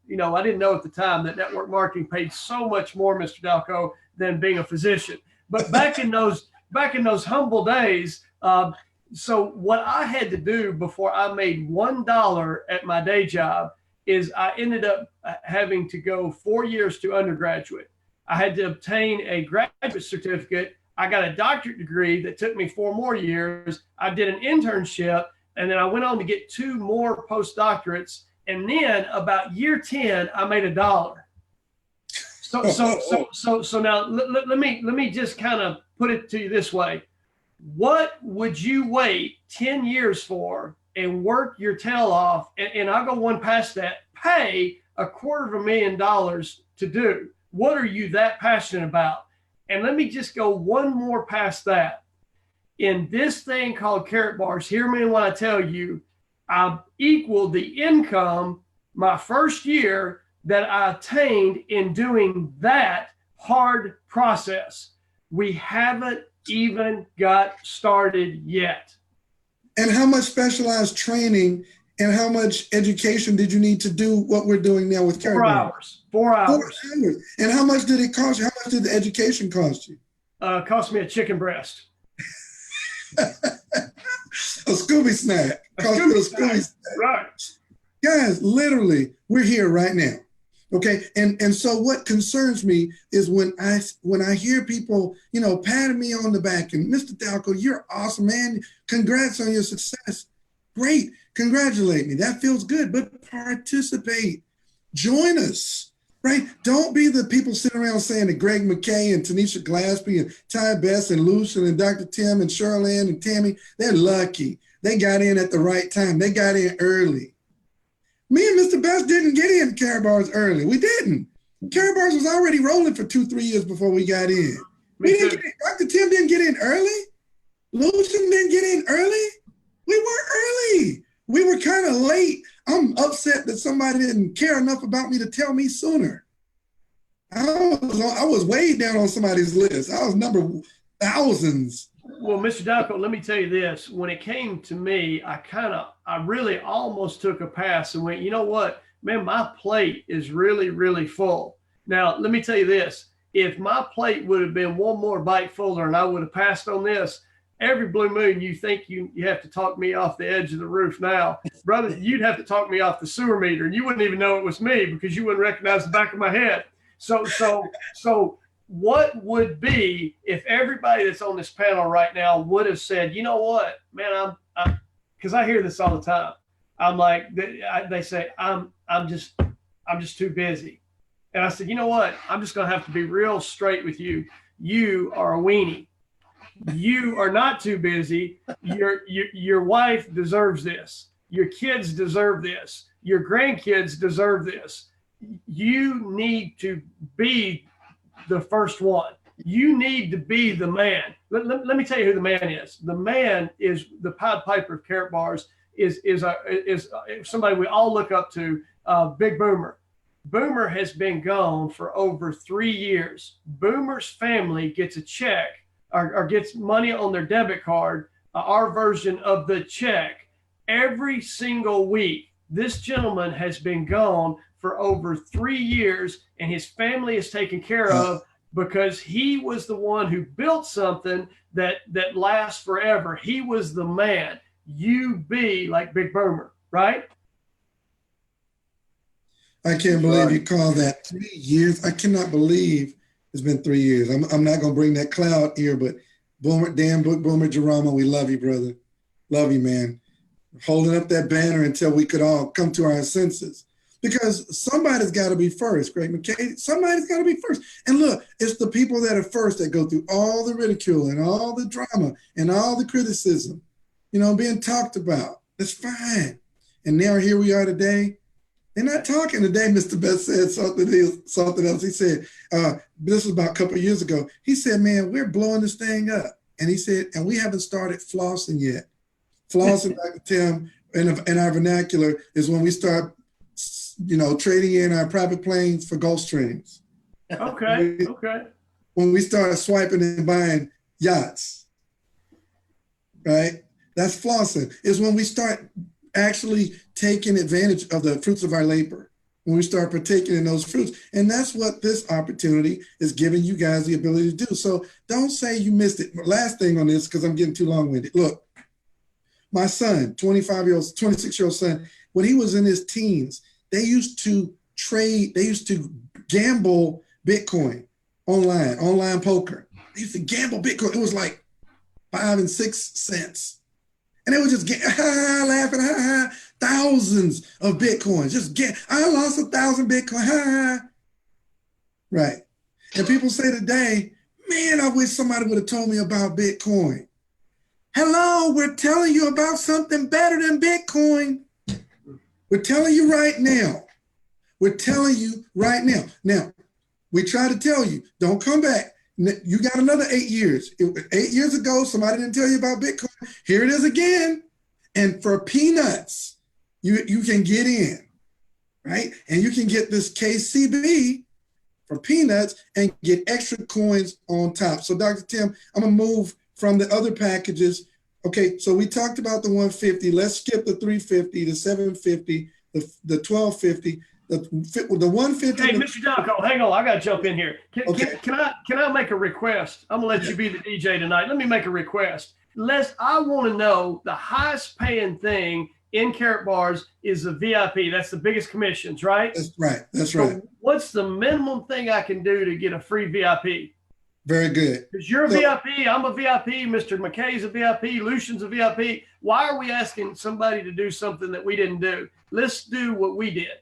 you know, I didn't know at the time that network marketing paid so much more, Mr. Dalcoe, than being a physician. But back in those humble days, so what I had to do before I made $1 at my day job is I ended up having to go 4 years to undergraduate. I had to obtain a graduate certificate. I got a doctorate degree that took me 4 more years. I did an internship. And then I went on to get 2 more postdoctorates. And then about year 10, I made $1. So now let me just kind of put it to you this way. What would you wait 10 years for and work your tail off? And I'll go one past that, pay $250,000 to do. What are you that passionate about? And let me just go one more past that. In this thing called Karatbars, hear me when I tell you, I equaled the income my first year that I attained in doing that hard process. We haven't even got started yet. And how much specialized training and how much education did you need to do what we're doing now with Karatbars? 4 hours. 4 hours. 4 hours. And how much did it cost you? How much did the education cost you? Cost me a chicken breast. A Scooby snack. Scooby snack. Right. Guys, literally, we're here right now. Okay. And so what concerns me is when I hear people, you know, patting me on the back and Mr. Dalcoe, you're awesome, man. Congrats on your success. Great. Congratulate me. That feels good. But participate. Join us. Right? Don't be the people sitting around saying that Greg McKay and Tanisha Glaspie and Ty Best and Lucian and Dr. Tim and Charlene and Tammy, they're lucky. They got in at the right time. They got in early. Me and Mr. Best didn't get in Karabars early. We didn't. Karabars was already rolling for 2-3 years before we got in. We didn't get in. Dr. Tim didn't get in early. Lucian didn't get in early. We weren't early. We were kind of late. I'm upset that somebody didn't care enough about me to tell me sooner. I was way down on somebody's list. I was number thousands. Well, Mr. Dalcoe, let me tell you this. When it came to me, I really almost took a pass and went, you know what, man, my plate is really, really full. Now, let me tell you this. If my plate would have been one more bite fuller and I would have passed on this, every blue moon, you think you have to talk me off the edge of the roof now. Brother, you'd have to talk me off the sewer meter and you wouldn't even know it was me because you wouldn't recognize the back of my head. So what would be if everybody that's on this panel right now would have said, you know what, man, because I hear this all the time. I'm like, they say, I'm just too busy. And I said, you know what? I'm just going to have to be real straight with you. You are a weenie. You are not too busy. Your wife deserves this. Your kids deserve this. Your grandkids deserve this. You need to be the first one. You need to be the man. Let me tell you who the man is. The man is the Pied Piper of Karatbars, is somebody we all look up to, Big Boomer. Boomer has been gone for over 3 years. Boomer's family gets a check or gets money on their debit card, our version of the check, every single week. This gentleman has been gone for over 3 years, and his family is taken care of because he was the one who built something that lasts forever. He was the man. You be like Big Boomer, right? I can't believe you call that 3 years. I cannot believe it's been 3 years. I'm not going to bring that cloud here, but Boomer, Boomer Geronimo, we love you, brother. Love you, man. Holding up that banner until we could all come to our senses. Because somebody's got to be first, Greg McKay. Somebody's got to be first. And look, it's the people that are first that go through all the ridicule and all the drama and all the criticism, being talked about. That's fine. And now here we are today. They're not talking today. Mr. Best said something else. He said, this was about a couple of years ago. He said, man, we're blowing this thing up. And he said, and we haven't started flossing yet. Flossing, Dr. Tim, in our vernacular, is when we start trading in our private planes for Gulfstreams. Okay. When we start swiping and buying yachts, right? That's flossing. Is when we start actually taking advantage of the fruits of our labor, when we start partaking in those fruits. And that's what this opportunity is giving you guys the ability to do. So don't say you missed it. Last thing on this, because I'm getting too long-winded. Look, my son, 26-year-old son, when he was in his teens, they used to gamble Bitcoin online poker. They used to gamble Bitcoin. It was like 5 and 6 cents. And they would just get laughing, thousands of Bitcoins. I lost 1,000 Bitcoin, Right. And people say today, man, I wish somebody would have told me about Bitcoin. Hello, we're telling you about something better than Bitcoin. We're telling you right now. Now, we try to tell you, don't come back. You got another 8 years. 8 years ago, somebody didn't tell you about Bitcoin. Here it is again. And for peanuts, you can get in, right? And you can get this KCB for peanuts and get extra coins on top. So Dr. Tim, I'm gonna move from the other packages. Okay, so we talked about the 150. Let's skip the 350, the 750, the 1250. The 150. Hey, Mr. Dalcoe, hang on. I got to jump in here. Can I make a request? I'm going to let you be the DJ tonight. Let me make a request. I want to know the highest paying thing in Karatbars is the VIP. That's the biggest commissions, right? That's right. So what's the minimum thing I can do to get a free VIP? Very good. Because you're a VIP, I'm a VIP, Mr. McKay's a VIP, Lucian's a VIP. Why are we asking somebody to do something that we didn't do? Let's do what we did.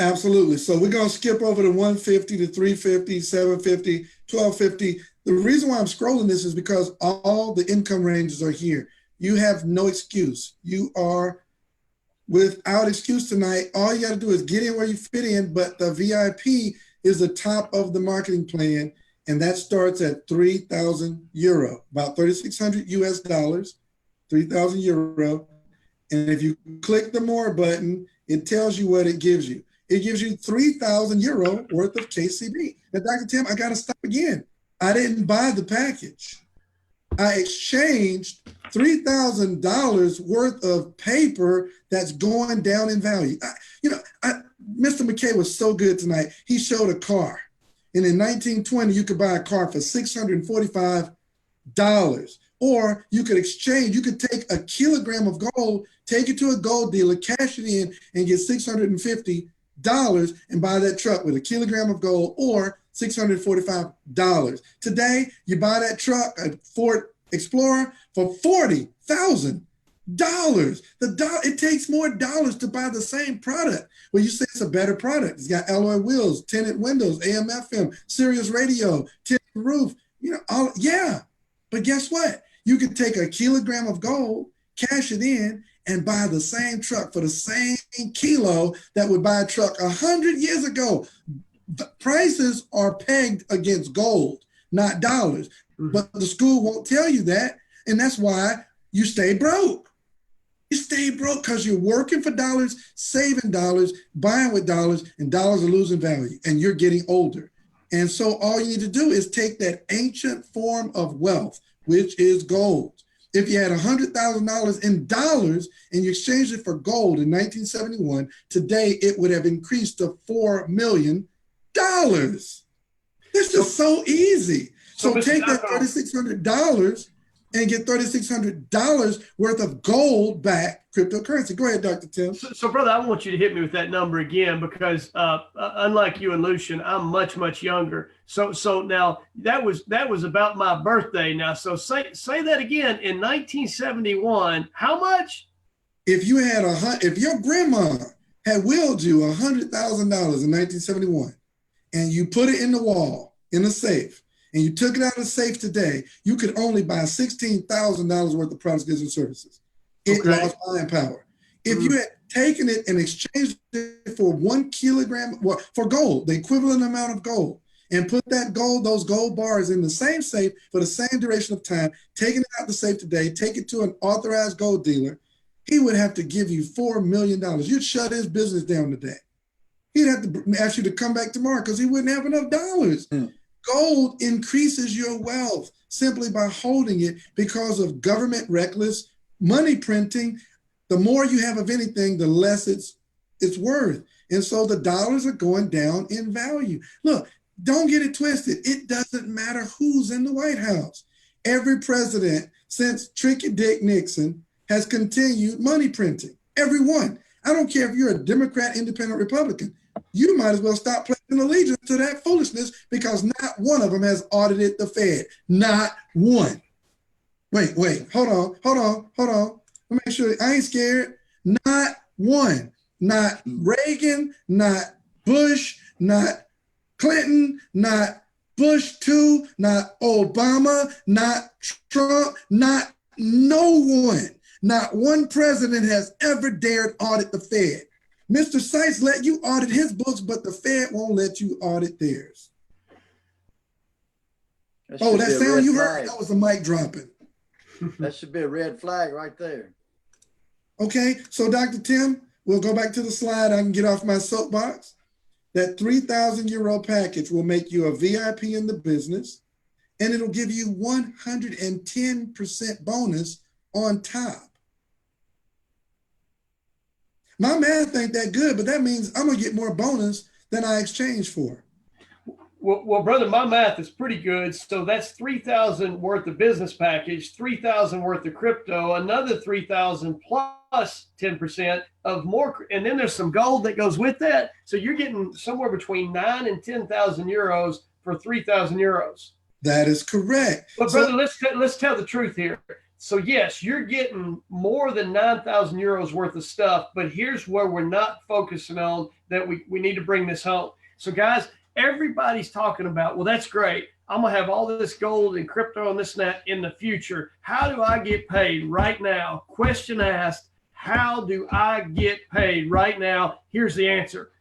Absolutely. So we're going to skip over the 150, the 350, 750, 1250. The reason why I'm scrolling this is because all the income ranges are here. You have no excuse. You are without excuse tonight. All you got to do is get in where you fit in, but the VIP is the top of the marketing plan, and that starts at 3,000 euro, about 3,600 US dollars, 3,000 euro. And if you click the more button, it tells you what it gives you. It gives you 3,000 euro worth of KCB. Now, Dr. Tim, I got to stop again. I didn't buy the package. I exchanged $3,000 worth of paper that's going down in value. Mr. McKay was so good tonight. He showed a car. And in 1920, you could buy a car for $645. Or you could exchange, you could take a kilogram of gold, take it to a gold dealer, cash it in, and get $650 and buy that truck with a kilogram of gold or $645. Today, you buy that truck, a Ford Explorer, for $40,000. Dollars. It takes more dollars to buy the same product. Well, you say it's a better product. It's got alloy wheels, tinted windows, AM, FM, Sirius radio, tinted roof. Yeah. But guess what? You could take a kilogram of gold, cash it in, and buy the same truck for the same kilo that would buy a truck 100 years ago. The prices are pegged against gold, not dollars. But the school won't tell you that. And that's why you stay broke. You stay broke because you're working for dollars, saving dollars, buying with dollars, and dollars are losing value, and you're getting older. And so all you need to do is take that ancient form of wealth, which is gold. If you had $100,000 in dollars and you exchanged it for gold in 1971, today it would have increased to $4 million. This is so easy. So take that $3,600 and get $3,600 worth of gold back cryptocurrency. Go ahead, Dr. Tim. So, brother, I want you to hit me with that number again because unlike you and Lucian, I'm much, much younger. So now that was about my birthday now. So say that again. In 1971, how much? If your grandma had willed you $100,000 in 1971 and you put it in the wall in a safe, and you took it out of the safe today, you could only buy $16,000 worth of products, goods, and services. It lost buying power. If you had taken it and exchanged it for 1 kilogram, for gold, the equivalent amount of gold, and put those gold bars in the same safe for the same duration of time, taking it out of the safe today, take it to an authorized gold dealer, he would have to give you $4 million. You'd shut his business down today. He'd have to ask you to come back tomorrow because he wouldn't have enough dollars. Gold increases your wealth simply by holding it because of government reckless money printing. The more you have of anything, the less it's worth. And so the dollars are going down in value. Look, don't get it twisted. It doesn't matter who's in the White House. Every president since Tricky Dick Nixon has continued money printing. Every one. I don't care if you're a Democrat, Independent, Republican. You might as well stop pledging allegiance to that foolishness because not one of them has audited the Fed. Not one. Wait, hold on. Let me make sure I ain't scared. Not one. Not Reagan, not Bush, not Clinton, not Bush 2, not Obama, not Trump, not no one. Not one president has ever dared audit the Fed. Mr. Sykes let you audit his books, but the Fed won't let you audit theirs. That sound you heard? That was a mic dropping. That should be a red flag right there. Okay, so Dr. Tim, we'll go back to the slide. I can get off my soapbox. That 3,000 euro package will make you a VIP in the business, and it'll give you 110% bonus on top. My math ain't that good, but that means I'm gonna get more bonus than I exchanged for. Well, brother, my math is pretty good. So that's 3,000 worth of business package, 3,000 worth of crypto, another 3,000 plus 10% of more. And then there's some gold that goes with that. So you're getting somewhere between 9,000 and 10,000 euros for 3,000 euros. That is correct. But brother, let's tell the truth here. So yes, you're getting more than 9,000 euros worth of stuff, but here's where we're not focusing on that we need to bring this home. So guys, everybody's talking about, well, that's great. I'm going to have all this gold and crypto and this and that in the future. How do I get paid right now? Question asked, how do I get paid right now? Here's the answer.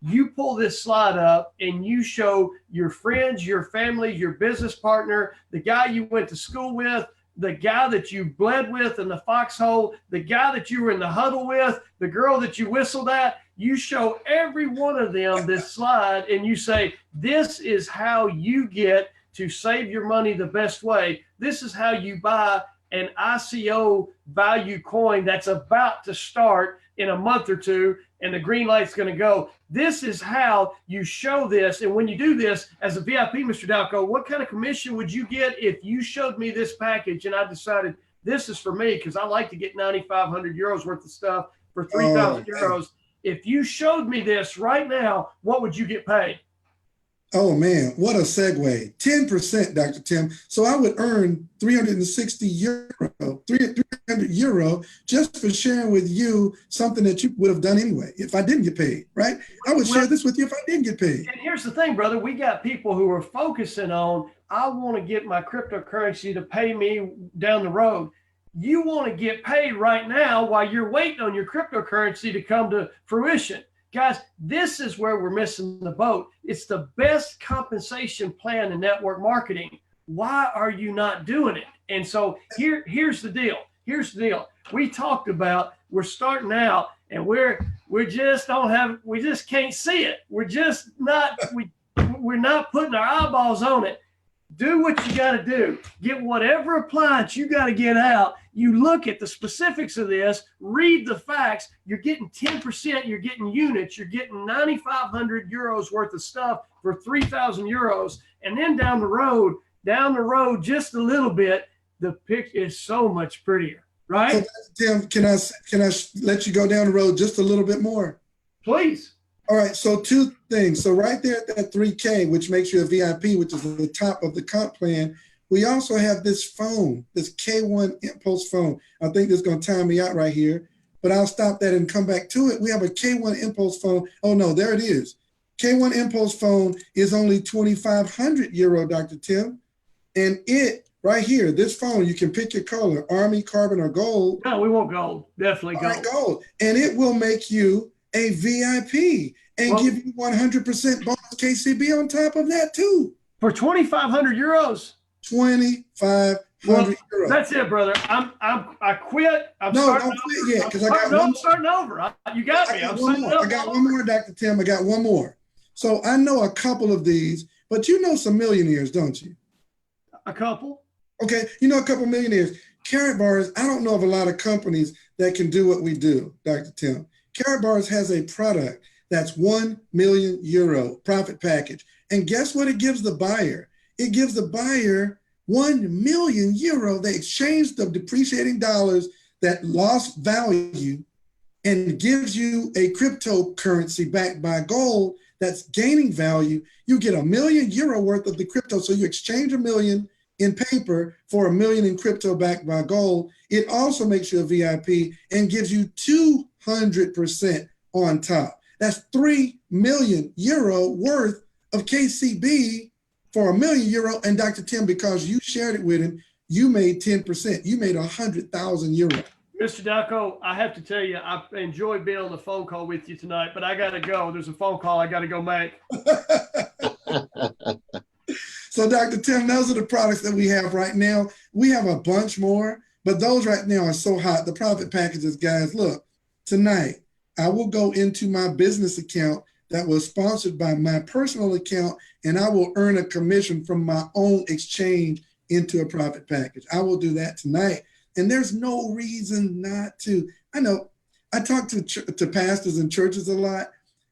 You pull this slide up and you show your friends, your family, your business partner, the guy you went to school with, the guy that you bled with in the foxhole, the guy that you were in the huddle with, the girl that you whistled at. You show every one of them this slide and you say, this is how you get to save your money the best way. This is how you buy an ICO value coin that's about to start in a month or two, and the green light's going to go. This is how you show this. And when you do this as a VIP, Mr. Dalcoe, what kind of commission would you get if you showed me this package and I decided this is for me because I like to get 9,500 euros worth of stuff for 3,000 euros. If you showed me this right now, what would you get paid? Oh man, what a segue. 10%, Dr. Tim. So I would earn 360 euro, 300 euro just for sharing with you something that you would have done anyway if I didn't get paid, right? I would share this with you if I didn't get paid. And here's the thing, brother. We got people who are focusing on, I want to get my cryptocurrency to pay me down the road. You want to get paid right now while you're waiting on your cryptocurrency to come to fruition. Guys, this is where we're missing the boat. It's the best compensation plan in network marketing. Why are you not doing it? And so here's the deal. Here's the deal. We talked about, we're starting out and we just can't see it. We're not putting our eyeballs on it. Do what you got to do. Get whatever appliance you got to get out. You look at the specifics of this, read the facts. You're getting 10%, you're getting units, you're getting 9,500 euros worth of stuff for 3,000 euros. And then down the road, just a little bit, the pic is so much prettier, right? So, Tim, can I let you go down the road just a little bit more? Please. All right, so two things. So right there at that 3K, which makes you a VIP, which is at the top of the comp plan, we also have this phone, this K1 Impulse phone. I think this is going to time me out right here, but I'll stop that and come back to it. We have a K1 Impulse phone. Oh, no, there it is. K1 Impulse phone is only 2,500 euro, Dr. Tim. And it, right here, this phone, you can pick your color, army, carbon, or gold. No, we want gold. Definitely gold. All right, gold. And it will make you a VIP and give you 100% bonus KCB on top of that too. For 2,500 euros. 2,500 euros. That's it, brother. I quit. Don't quit yet because I'm starting over. You got me. I got one more, Dr. Tim. I got one more. So I know a couple of these, but you know some millionaires, don't you? A couple. Okay, you know a couple millionaires. Karabars, I don't know of a lot of companies that can do what we do, Dr. Tim. Karabars has a product that's 1 million euro profit package. And guess what it gives the buyer? It gives the buyer 1 million euro. They exchange the depreciating dollars that lost value and gives you a cryptocurrency backed by gold that's gaining value. You get 1 million euro worth of the crypto. So you exchange 1 million in paper for 1 million in crypto backed by gold. It also makes you a VIP and gives you 200% on top. That's 3 million euro worth of KCB for 1 million euro. And Dr. Tim, because you shared it with him, you made 10%. You made 100,000 euro. Mr. Dalcoe, I have to tell you, I enjoyed being on the phone call with you tonight, but I got to go. There's a phone call I got to go make. So Dr. Tim, those are the products that we have right now. We have a bunch more, but those right now are so hot. The profit packages, guys, look, tonight, I will go into my business account that was sponsored by my personal account, and I will earn a commission from my own exchange into a profit package. I will do that tonight, and there's no reason not to. I know I talk to pastors and churches a lot,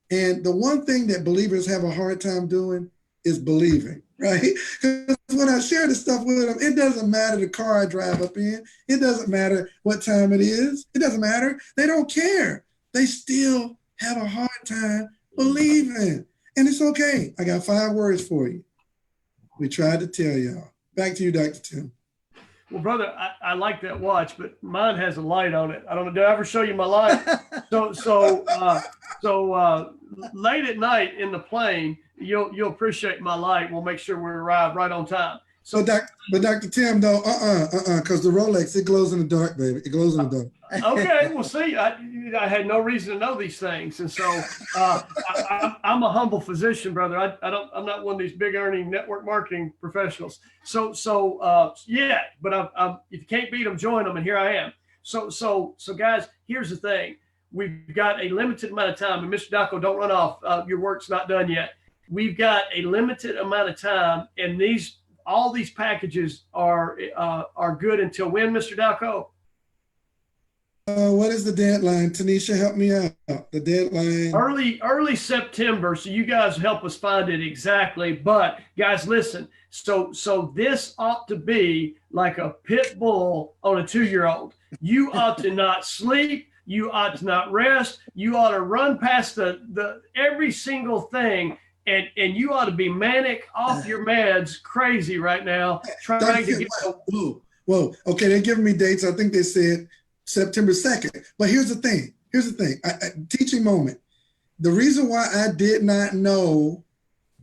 and the one thing that believers have a hard time doing is believing, right? Because when I share this stuff with them, it doesn't matter the car I drive up in. It doesn't matter what time it is. It doesn't matter. They don't care. They still have a hard time believing. And it's okay. I got 5 words for you. We tried to tell y'all. Back to you, Dr. Tim. Well, brother, I like that watch, but mine has a light on it. I don't know. Did I ever show you my light? So late at night in the plane, you'll appreciate my light. We'll make sure we arrive right on time. So, but Dr. Tim, though, because the Rolex, it glows in the dark, baby. It glows in the dark. Okay, well, see, I had no reason to know these things, and so I'm a humble physician, brother. I'm not one of these big earning network marketing professionals. Yeah, but if you can't beat them, join them, and here I am. So guys, here's the thing: we've got a limited amount of time, and Mr. Dalcoe, don't run off. Your work's not done yet. We've got a limited amount of time, and all these packages are good until when, Mr. Dalcoe? What is the deadline? Tanisha, help me out. The deadline. Early September. So you guys help us find it exactly. But guys, listen. So this ought to be like a pit bull on a 2-year-old. You ought to not sleep. You ought to not rest. You ought to run past the every single thing. And you ought to be manic, off your meds, crazy right now, trying to get. Whoa. Okay, they're giving me dates. I think they said September 2nd. But here's the thing. Teaching moment. The reason why I did not know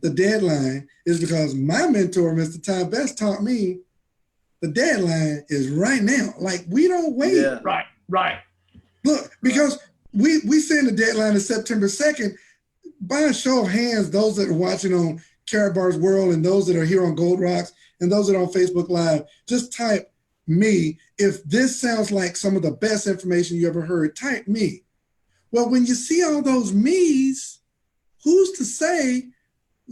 the deadline is because my mentor, Mr. Ty Best, taught me the deadline is right now. Like, we don't wait. Yeah. Right. Look, because we saying the deadline is September 2nd. By a show of hands, those that are watching on Karabars World and those that are here on Gold Rocks and those that are on Facebook Live, just type me. If this sounds like some of the best information you ever heard, type me. Well, when you see all those me's, who's to say,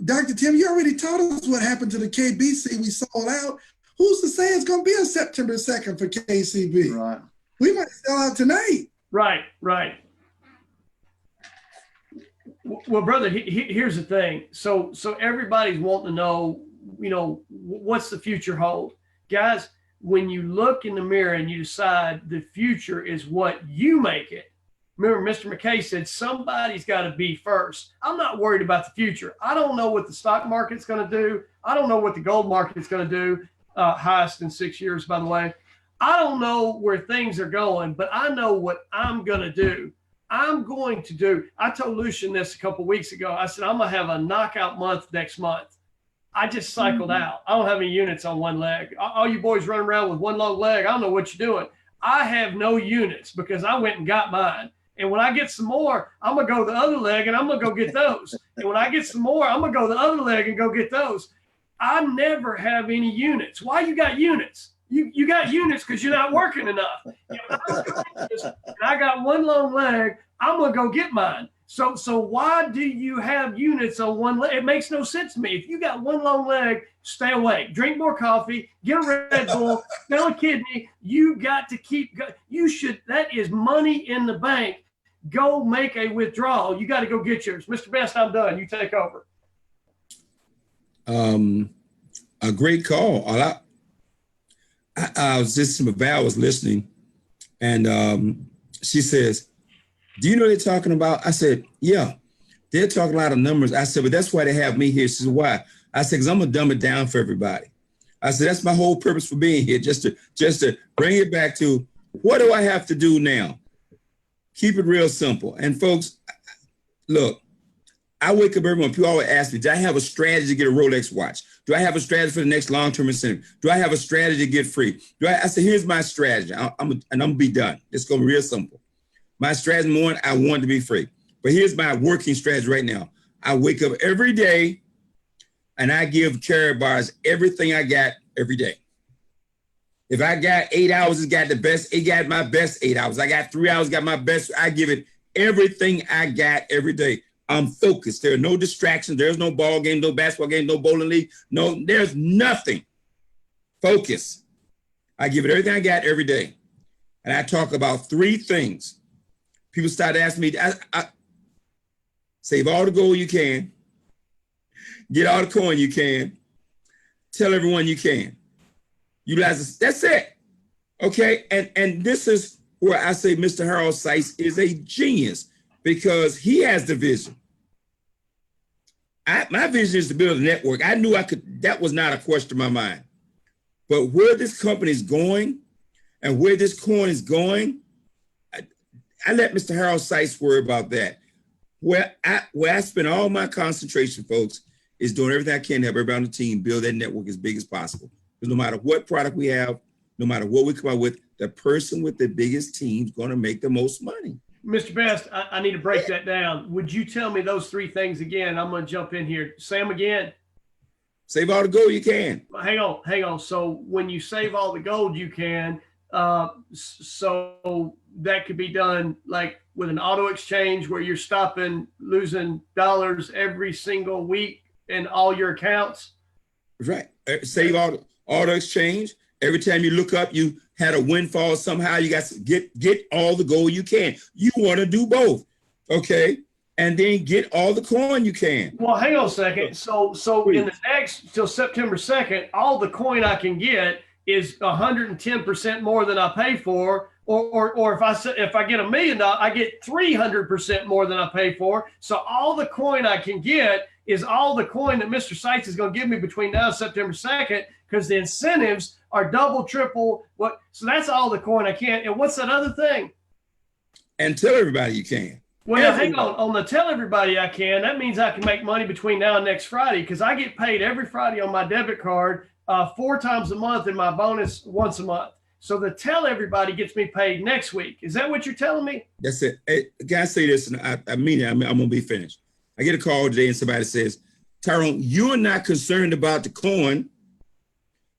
Dr. Tim, you already taught us what happened to the KBC. We sold out. Who's to say it's going to be a September 2nd for KCB? Right. We might sell out tonight. Right. Well, brother, here's the thing. So everybody's wanting to know, what's the future hold? Guys, when you look in the mirror and you decide the future is what you make it. Remember, Mr. McKay said somebody's got to be first. I'm not worried about the future. I don't know what the stock market's going to do. I don't know what the gold market's going to do. Highest in 6 years, by the way. I don't know where things are going, but I know what I'm going to do. I told Lucian this a couple weeks ago. I said, I'm going to have a knockout month next month. I just cycled out. I don't have any units on one leg. All you boys running around with one long leg, I don't know what you're doing. I have no units because I went and got mine. And when I get some more, I'm going to go the other leg and I'm going to go get those. And when I get some more, I'm going to go the other leg and go get those. I never have any units. Why you got units? You got units because you're not working enough. I got one long leg. I'm going to go get mine. So why do you have units on one leg? It makes no sense to me. If you got one long leg, stay awake. Drink more coffee. Get a Red Bull. Smell a kidney. You got to keep. You should. That is money in the bank. Go make a withdrawal. You got to go get yours. Mr. Best, I'm done. You take over. A great call. I was just, Val was listening, and she says, do you know what they're talking about? I said, yeah, they're talking a lot of numbers. I said, but that's why they have me here. She said, why? I said, because I'm going to dumb it down for everybody. I said, that's my whole purpose for being here, just to bring it back to, what do I have to do now? Keep it real simple. And folks, look, I wake up every morning, people always ask me, do I have a strategy to get a Rolex watch? Do I have a strategy for the next long-term incentive? Do I have a strategy to get free? I said, here's my strategy, and I'm going to be done. It's going to be real simple. My strategy, one, I want to be free. But here's my working strategy right now. I wake up every day, and I give Karabars everything I got every day. If I got 8 hours, it got my best 8 hours. I got 3 hours, got my best. I give it everything I got every day. I'm focused. There are no distractions. There's no ball game, no basketball game, no bowling league. No, there's nothing. Focus. I give it everything I got every day. And I talk about three things. People start asking me, I save all the gold you can, get all the coin you can, tell everyone you can. Utilize, that's it. Okay. And this is where I say Mr. Harold Sykes is a genius because he has the vision. My vision is to build a network. I knew I could, that was not a question in my mind. But where this company is going and where this coin is going, I let Mr. Harold Sykes worry about that. Where I spend all my concentration, folks, is doing everything I can to help everybody on the team build that network as big as possible. Because no matter what product we have, no matter what we come up with, the person with the biggest team is going to make the most money. Mr. Best, I need to break that down. Would you tell me those three things again? I'm going to jump in here. Say them again. Save all the gold you can. Hang on. So when you save all the gold you can, so that could be done like with an auto exchange where you're stopping losing dollars every single week in all your accounts. Right. Save all the auto exchange. Every time you look up, you had a windfall somehow. You got to get all the gold you can. You want to do both, okay? And then get all the coin you can. Well, hang on a second. So in the next till September 2nd, all the coin I can get is 110% more than I pay for. Or if I get $1 million, I get 300% more than I pay for. So all the coin I can get is all the coin that Mr. Seitz is going to give me between now and September 2nd, because the incentives are double, triple. So that's all the coin I can. And what's that other thing? And tell everybody you can. Well, now, hang on. On the tell everybody I can, that means I can make money between now and next Friday, because I get paid every Friday on my debit card 4 times a month, and my bonus once a month. So the tell everybody gets me paid next week. Is that what you're telling me? That's it. Hey, can I say this? And I mean it. I'm going to be finished. I get a call today and somebody says, Tyrone, you're not concerned about the coin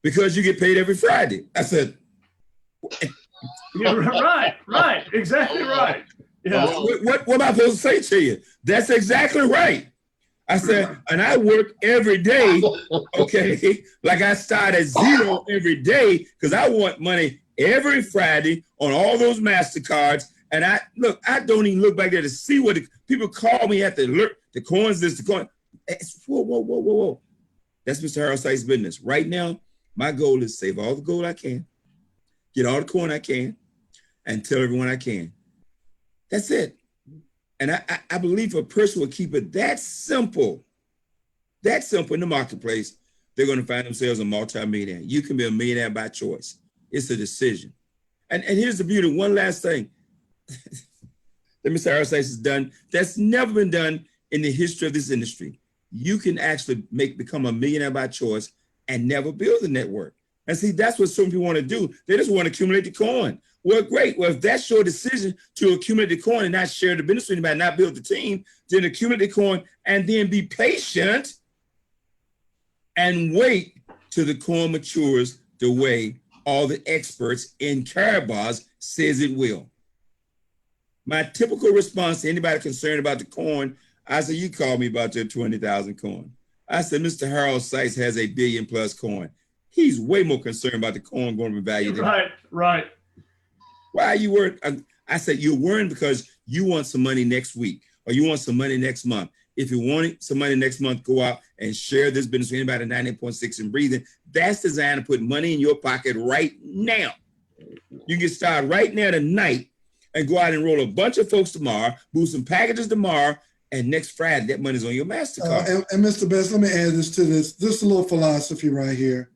because you get paid every Friday. I said, yeah, right. Exactly right. Yeah. What am I supposed to say to you? That's exactly right. I said, and I work every day, okay? Like I start at zero every day because I want money every Friday on all those MasterCards. And I don't even look back there to see what people call me at the coins, the coin. Whoa. That's Mr. Harold Seitz' business. Right now, my goal is save all the gold I can, get all the coin I can, and tell everyone I can. That's it. And I believe a person will keep it that simple in the marketplace, they're going to find themselves a multi-millionaire. You can be a millionaire by choice. It's a decision. And here's the beauty. One last thing that Mr. Harold Seitz has done that's never been done in the history of this industry. You can actually become a millionaire by choice and never build a network. And see, that's what some people want to do. They just want to accumulate the coin. Well, great. Well, if that's your decision to accumulate the coin and not share the business with anybody, not build the team, then accumulate the coin and then be patient and wait till the coin matures the way all the experts in Karabars says it will. My typical response to anybody concerned about the coin, I said, you called me about your 20,000 coin. I said, Mr. Harold Seitz has a $1 billion+ coin. He's way more concerned about the coin going to be valued. Right. Why are you worried? I said, you're worried because you want some money next week or you want some money next month. If you want some money next month, go out and share this business with anybody at 98.6 and breathing. That's designed to put money in your pocket right now. You can start right now tonight and go out and roll a bunch of folks tomorrow, boost some packages tomorrow, and next Friday, that money's on your MasterCard. And Mr. Best, let me add this to this. This is a little philosophy right here.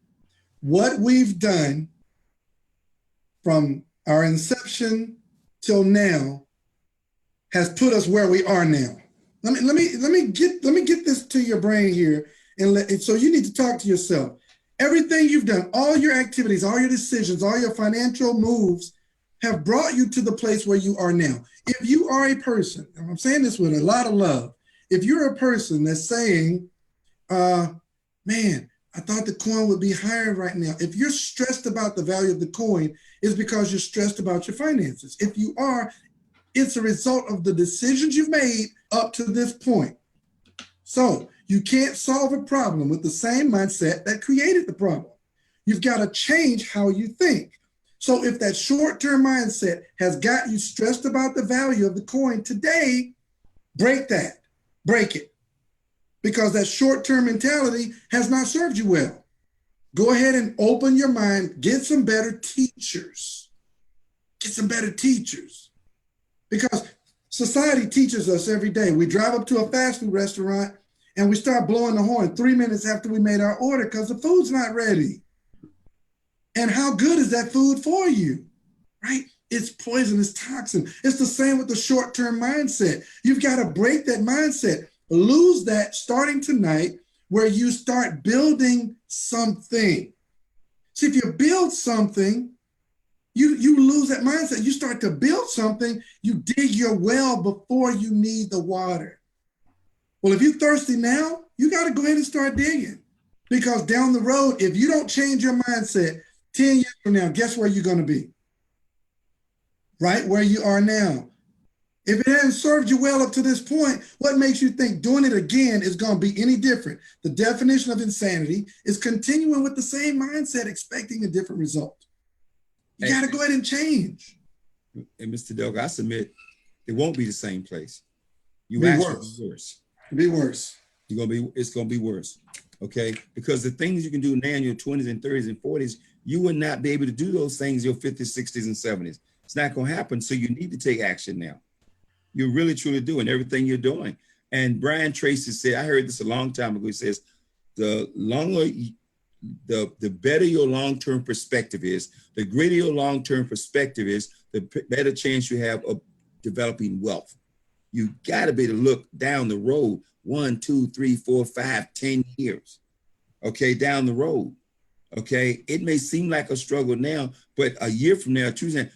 What we've done from our inception till now has put us where we are now. Let me get this to your brain here, and so you need to talk to yourself. Everything you've done, all your activities, all your decisions, all your financial moves have brought you to the place where you are now. If you are a person, and I'm saying this with a lot of love, if you're a person that's saying, man, I thought the coin would be higher right now. If you're stressed about the value of the coin, it's because you're stressed about your finances. If you are, it's a result of the decisions you've made up to this point. So you can't solve a problem with the same mindset that created the problem. You've got to change how you think. So if that short-term mindset has got you stressed about the value of the coin today, break it. Because that short-term mentality has not served you well. Go ahead and open your mind, get some better teachers. Because society teaches us every day. We drive up to a fast food restaurant and we start blowing the horn 3 minutes after we made our order because the food's not ready. And how good is that food for you, right? It's poison, it's toxin. It's the same with the short-term mindset. You've got to break that mindset. Lose that starting tonight where you start building something. See, if you build something, you lose that mindset. You start to build something, you dig your well before you need the water. Well, if you're thirsty now, you got to go ahead and start digging. Because down the road, if you don't change your mindset, 10 years from now, guess where you're going to be? Right where you are now. If it hasn't served you well up to this point, what makes you think doing it again is going to be any different? The definition of insanity is continuing with the same mindset, expecting a different result. You got to go ahead and change. And Mr. Dalcoe, I submit it won't be the same place. Be worse. It's going to be worse. Okay? Because the things you can do now in your 20s and 30s and 40s, you will not be able to do those things in your 50s, 60s, and 70s. It's not going to happen. So you need to take action now. You really, truly do in everything you're doing. And Brian Tracy said, I heard this a long time ago. He says, the better your long-term perspective is, the greater your long-term perspective is, the better chance you have of developing wealth. You got to be able to look down the road 1, 2, 3, 4, 5, 10 years, okay, down the road. Okay, it may seem like a struggle now, but a year from now,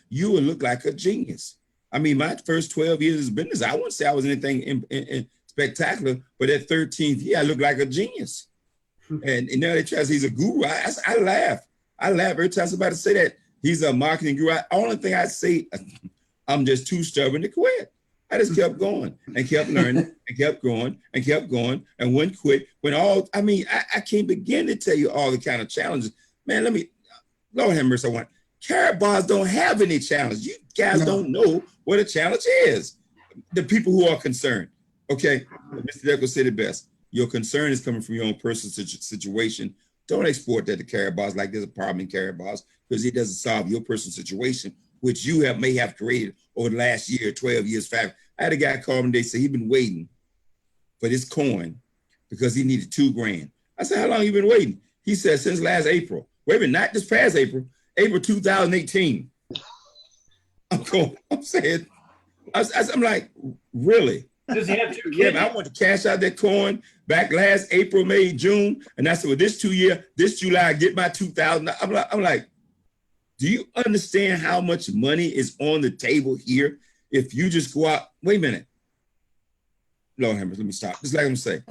you will look like a genius. I mean, my first 12 years of business, I wouldn't say I was anything in spectacular, but at 13th year, I looked like a genius. And now they try to say he's a guru. I laugh. I laugh every time somebody say that he's a marketing guru. Only thing I say, I'm just too stubborn to quit. I just kept going and kept learning and kept growing and kept going and wouldn't quit. I can't begin to tell you all the kind of challenges. Man, Lord have mercy, Karabars don't have any challenge. You guys don't know what a challenge is. The people who are concerned. Okay, Mr. Dalcoe said it best. Your concern is coming from your own personal situation. Don't export that to Karabars like there's a problem in Karabars, because it doesn't solve your personal situation, which you may have created over the last year, 12 years, 5. I had a guy call me today, say he'd been waiting for this coin because he needed $2,000. I said, how long you been waiting? He said, since last April. Wait a minute, not this past April, April 2018. I'm saying, I'm like, really? Does he have 2 kids? Yeah, I want to cash out that coin back last April, May, June. And I said, well, this July, I get my 2,000. I'm like, do you understand how much money is on the table here? If you just go out, wait a minute. Lord have mercy, let me stop. Just like I'm saying.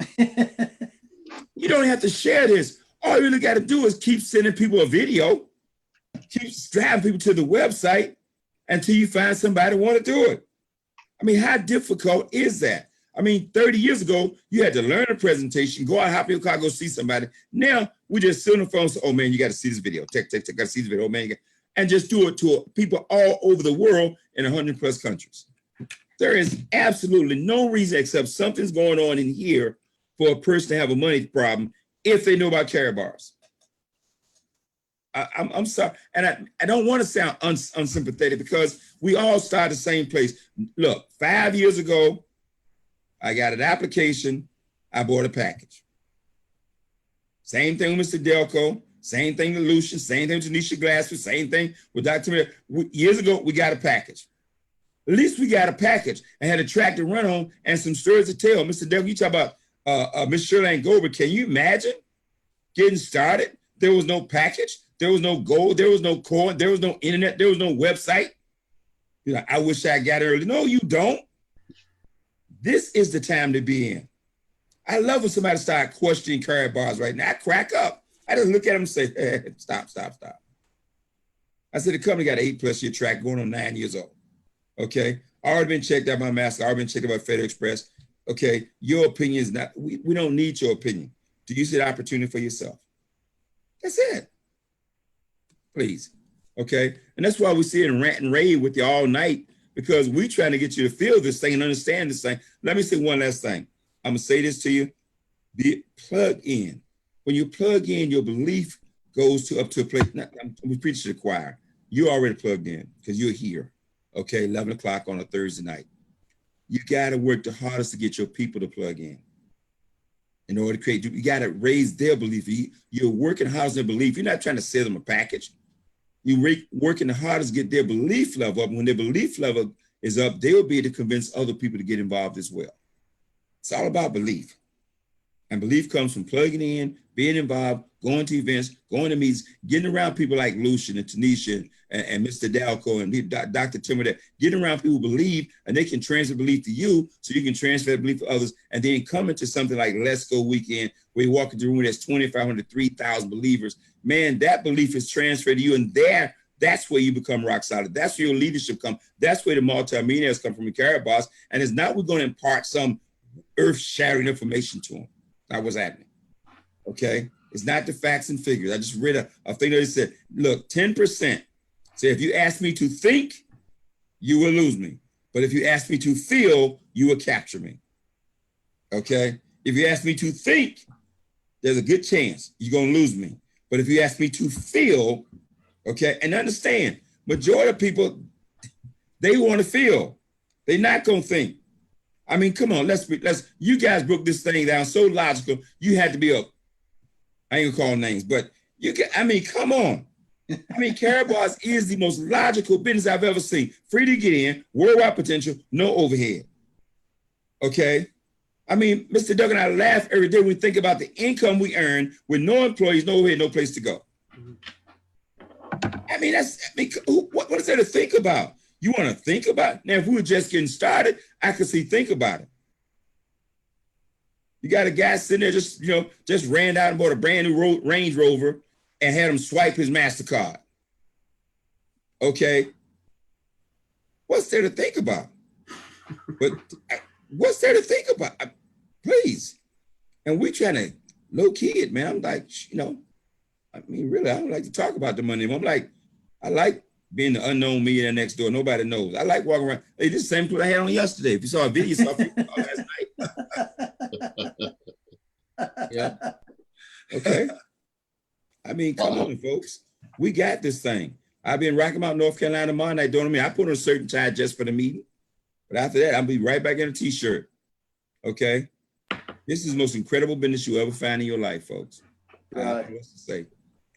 You don't have to share this. All you really got to do is keep sending people a video, keep driving people to the website until you find somebody who want to do it. I mean, how difficult is that? I mean, 30 years ago, you had to learn a presentation, go out, hop in your car, go see somebody. Now, we just sit on the phone and say, oh man, you got to see this video. Text, got to see this video. Oh man, and just do it to people all over the world in 100+ countries. There is absolutely no reason except something's going on in here for a person to have a money problem if they know about Karabars. I'm sorry, and I don't want to sound unsympathetic, because we all start the same place. Look, 5 years ago, I got an application, I bought a package. Same thing with Mr. Dalcoe, same thing with Lucian, same thing with Janisha Glassford, same thing with Dr. Miller. Years ago, we got a package. At least we got a package and had a track to run on and some stories to tell. Mr. Dalcoe, you talk about Miss Shirley Goldberg. Can you imagine getting started? There was no package. There was no gold. There was no coin. There was no internet. There was no website. You're like, I wish I got early. No, you don't. This is the time to be in. I love when somebody start questioning Karabars right now. I crack up. I just look at them and say, hey, stop. I said, the company got an 8+ year track going on 9 years old. Okay. I already been checked out by Master. I already been checked out by FedEx Express. Okay. Your opinion is not, we don't need your opinion. Do you see the opportunity for yourself? That's it. Please. Okay. And that's why we sit and rant and rave with you all night, because we're trying to get you to feel this thing and understand this thing. Let me say one last thing. I'm going to say this to you. Be plugged in. When you plug in, your belief goes up to a place. We preach to the choir. You're already plugged in because you're here. Okay. 11 o'clock on a Thursday night. You got to work the hardest to get your people to plug in order to create. You got to raise their belief. You're working hard on their belief. You're not trying to sell them a package. You're working the hardest to get their belief level up. When their belief level is up, they'll be able to convince other people to get involved as well. It's all about belief. And belief comes from plugging in, being involved, going to events, going to meetings, getting around people like Lucian and Tanisha and Mr. Dalcoe and Dr. Timmer, getting around people who believe, and they can transfer belief to you so you can transfer that belief to others, and then come into something like Let's Go Weekend, where you walk into a room that's 2,500 to 3,000 believers. Man, that belief is transferred to you, and that's where you become rock solid. That's where your leadership comes. That's where the multi-millionaires come from in Karabars. And it's not we're going to impart some earth-shattering information to them. That's what's happening. Okay? It's not the facts and figures. I just read a thing that said, look, 10%. So if you ask me to think, you will lose me. But if you ask me to feel, you will capture me. Okay? If you ask me to think, there's a good chance you're going to lose me. But if you ask me to feel, okay, and understand, majority of people, they want to feel. They're not going to think. I mean, come on, you guys broke this thing down so logical. You had to be I ain't gonna call names, but come on. I mean, Karabars is the most logical business I've ever seen. Free to get in, worldwide potential, no overhead. Okay? I mean, Mr. Doug and I laugh every day when we think about the income we earn with no employees, no overhead, no place to go. I mean, what is there to think about? You want to think about it? Now, if we were just getting started, I could see think about it. You got a guy sitting there just ran out and bought a brand new Range Rover and had him swipe his MasterCard. Okay. What's there to think about? But what's there to think about? Please. And we trying to low key it, man. I'm like, I mean, really, I don't like to talk about the money. I'm like, I like being the unknown millionaire next door. Nobody knows. I like walking around. Hey, this is the same clothes I had on yesterday. If you saw a video, you saw last night. Yeah. Okay. I mean, come on, folks. We got this thing. I've been rocking out North Carolina tomorrow night. Don't I put on a certain tie just for the meeting. But after that, I'll be right back in a t-shirt. Okay. This is the most incredible business you'll ever find in your life, folks. I don't know what to say.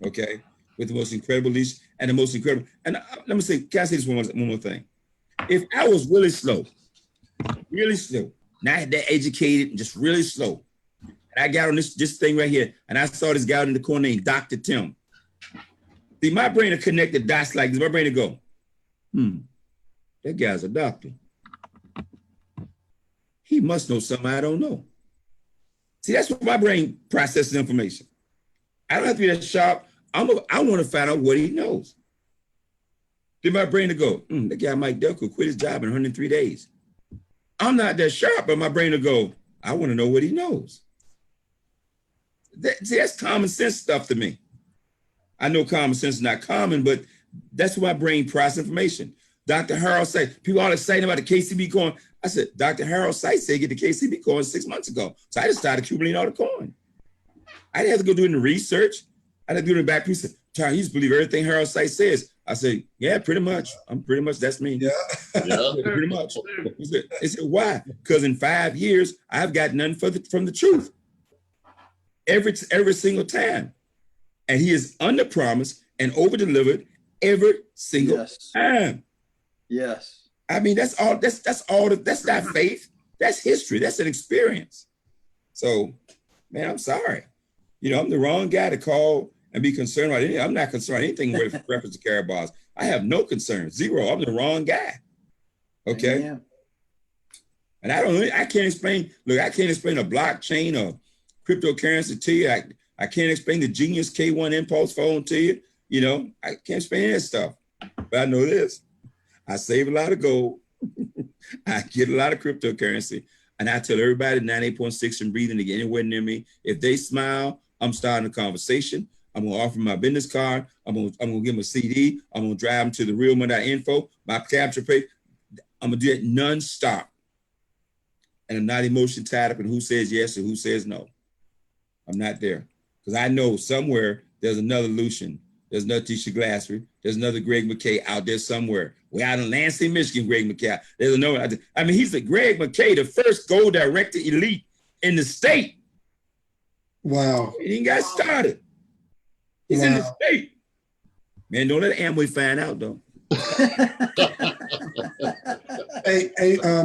Okay. With the most incredible leash and the most incredible. And let me say, can I say this one more thing? If I was really slow, not that educated and just really slow, and I got on this thing right here, and I saw this guy out in the corner named Dr. Tim. See, my brain will connect the dots like this. My brain will go, that guy's a doctor. He must know something I don't know. See, that's what my brain processes information. I don't have to be that sharp. I want to find out what he knows. Then my brain to go, that guy Mike Dalcoe quit his job in 103 days. I'm not that sharp, but my brain will go, I want to know what he knows. That's common sense stuff to me. I know common sense is not common, but that's what my brain processes information. Dr. Harold said, people all excited about the KCB coin. I said, Dr. Harold Sykes said get the KCB coin 6 months ago. So I just started accumulating all the coin. I didn't have to go do any research. I didn't do it in the back piece. Charlie, you just believe everything Harold Sykes says. I said, yeah, pretty much. That's me. Yeah. Pretty much. He said, why? Because in 5 years, I've got nothing from the truth. Every single time. And he is under promised and over delivered every single time. Yes. I mean, that's not faith. That's history. That's an experience. So, man, I'm sorry. I'm the wrong guy to call and be concerned about anything. I'm not concerned anything with reference to Karabars. I have no concern. Zero. I'm the wrong guy. Okay. Yeah. And I can't explain a blockchain or cryptocurrency to you. I can't explain the Genius K1 impulse phone to you. I can't explain that stuff. But I know this. I save a lot of gold. I get a lot of cryptocurrency. And I tell everybody 98.6 and breathing to get anywhere near me. If they smile, I'm starting a conversation. I'm gonna offer my business card. I'm gonna give them a CD. I'm gonna drive them to the realmoney.info, my capture page. I'm gonna do it nonstop. And I'm not emotion tied up in who says yes or who says no. I'm not there. Because I know somewhere there's another Lucian, there's another Tisha Glassford, there's another Greg McKay out there somewhere. We're out in Lansing, Michigan, Greg McKay. There's another, I mean, he's the Greg McKay, the first gold director elite in the state. Wow. He ain't got started. He's in the state. Man, don't let Amway find out, though. Hey,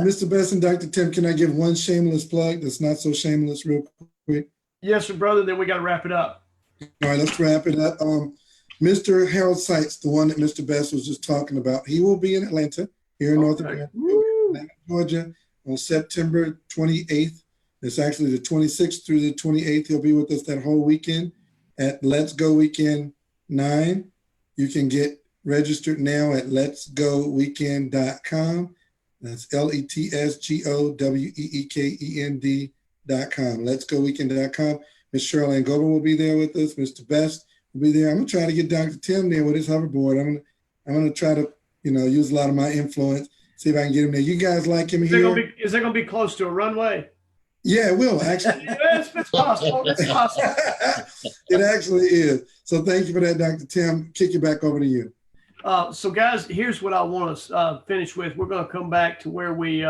Mr. Best and Dr. Tim, can I give one shameless plug that's not so shameless real quick? Yes, sir, brother. Then we got to wrap it up. All right, let's wrap it up. Mr. Harold Sykes, the one that Mr. Best was just talking about, he will be in Atlanta, here in North Atlanta, Georgia, on September 28th. It's actually the 26th through the 28th. He'll be with us that whole weekend at Let's Go Weekend 9. You can get registered now at letsgoweekend.com. That's LETSGOWEEKEND.com. Letsgoweekend.com. Miss Cheryl Goebel will be there with us. Mr. Best will be there. I'm gonna try to get Dr. Tim there with his hoverboard. I'm gonna try to, use a lot of my influence, see if I can get him there. You guys like him here? Is it gonna be close to a runway? Yeah, it will actually. Yes, it's possible. It's possible. It actually is. So thank you for that, Dr. Tim. Kick it back over to you. So guys, here's what I want to finish with. We're going to come back to where we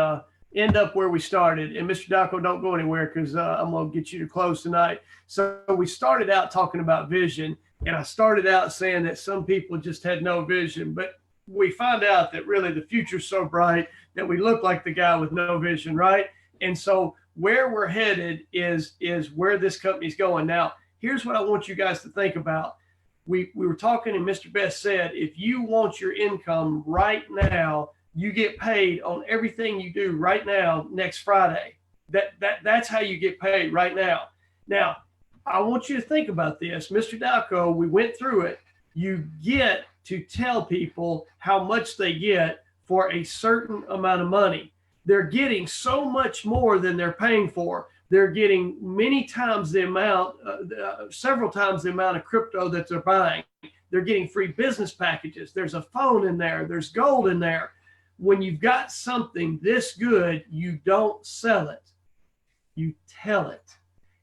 end up where we started. And Mr. Dalcoe, don't go anywhere because I'm going to get you to close tonight. So we started out talking about vision, and I started out saying that some people just had no vision, but we found out that really the future's so bright that we look like the guy with no vision, right? And so where we're headed is where this company's going. Now, here's what I want you guys to think about. We were talking, and Mr. Best said, if you want your income right now, you get paid on everything you do right now next Friday. That's how you get paid right now. Now, I want you to think about this. Mr. Dalcoe, we went through it. You get to tell people how much they get for a certain amount of money. They're getting so much more than they're paying for. They're getting many times the amount, several times the amount of crypto that they're buying. They're getting free business packages. There's a phone in there. There's gold in there. When you've got something this good, you don't sell it. You tell it.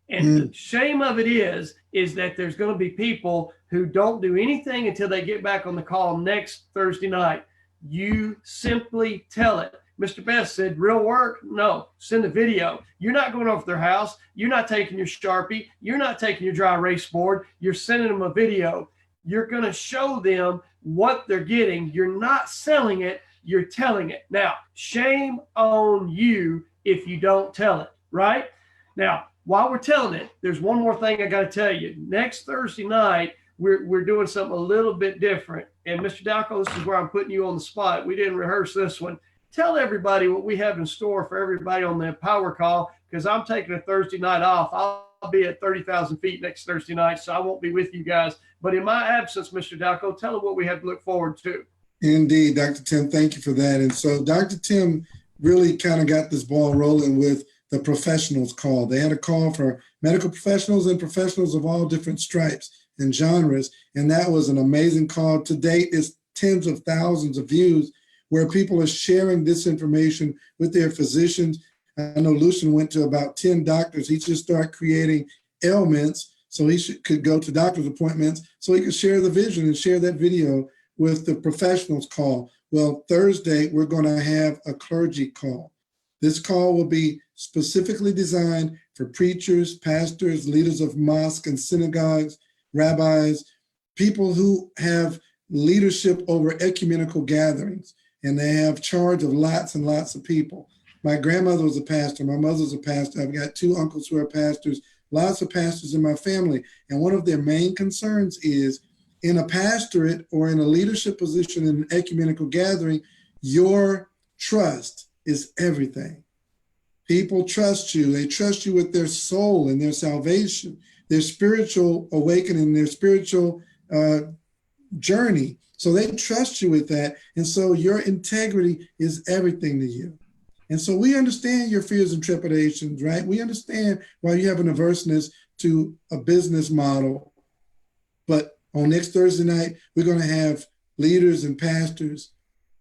And the shame of it is that there's going to be people who don't do anything until they get back on the call next Thursday night. You simply tell it. Mr. Best said, real work? No, send a video. You're not going over to their house. You're not taking your Sharpie. You're not taking your dry erase board. You're sending them a video. You're going to show them what they're getting. You're not selling it. You're telling it. Now, shame on you if you don't tell it, right? Now, while we're telling it, there's one more thing I got to tell you. Next Thursday night, we're doing something a little bit different. And Mr. Dalcoe, this is where I'm putting you on the spot. We didn't rehearse this one. Tell everybody what we have in store for everybody on the power call, because I'm taking a Thursday night off. I'll be at 30,000 feet next Thursday night, so I won't be with you guys. But in my absence, Mr. Dalcoe, tell them what we have to look forward to. Indeed, Dr. Tim, thank you for that. And so Dr. Tim really kind of got this ball rolling with the professionals call. They had a call for medical professionals and professionals of all different stripes and genres. And that was an amazing call. To date, it's tens of thousands of views where people are sharing this information with their physicians. I know Lucian went to about 10 doctors. He just started creating ailments so he could go to doctor's appointments so he could share the vision and share that video with the professionals call. Well, Thursday, we're going to have a clergy call. This call will be specifically designed for preachers, pastors, leaders of mosques and synagogues, rabbis, people who have leadership over ecumenical gatherings, and they have charge of lots and lots of people. My grandmother was a pastor. My mother's a pastor. I've got two uncles who are pastors, lots of pastors in my family. And one of their main concerns is in a pastorate or in a leadership position in an ecumenical gathering, your trust is everything. People trust you. They trust you with their soul and their salvation, their spiritual awakening, their spiritual journey. So they trust you with that. And so your integrity is everything to you. And so we understand your fears and trepidations, right? We understand why you have an averseness to a business model. But on next Thursday night, we're going to have leaders and pastors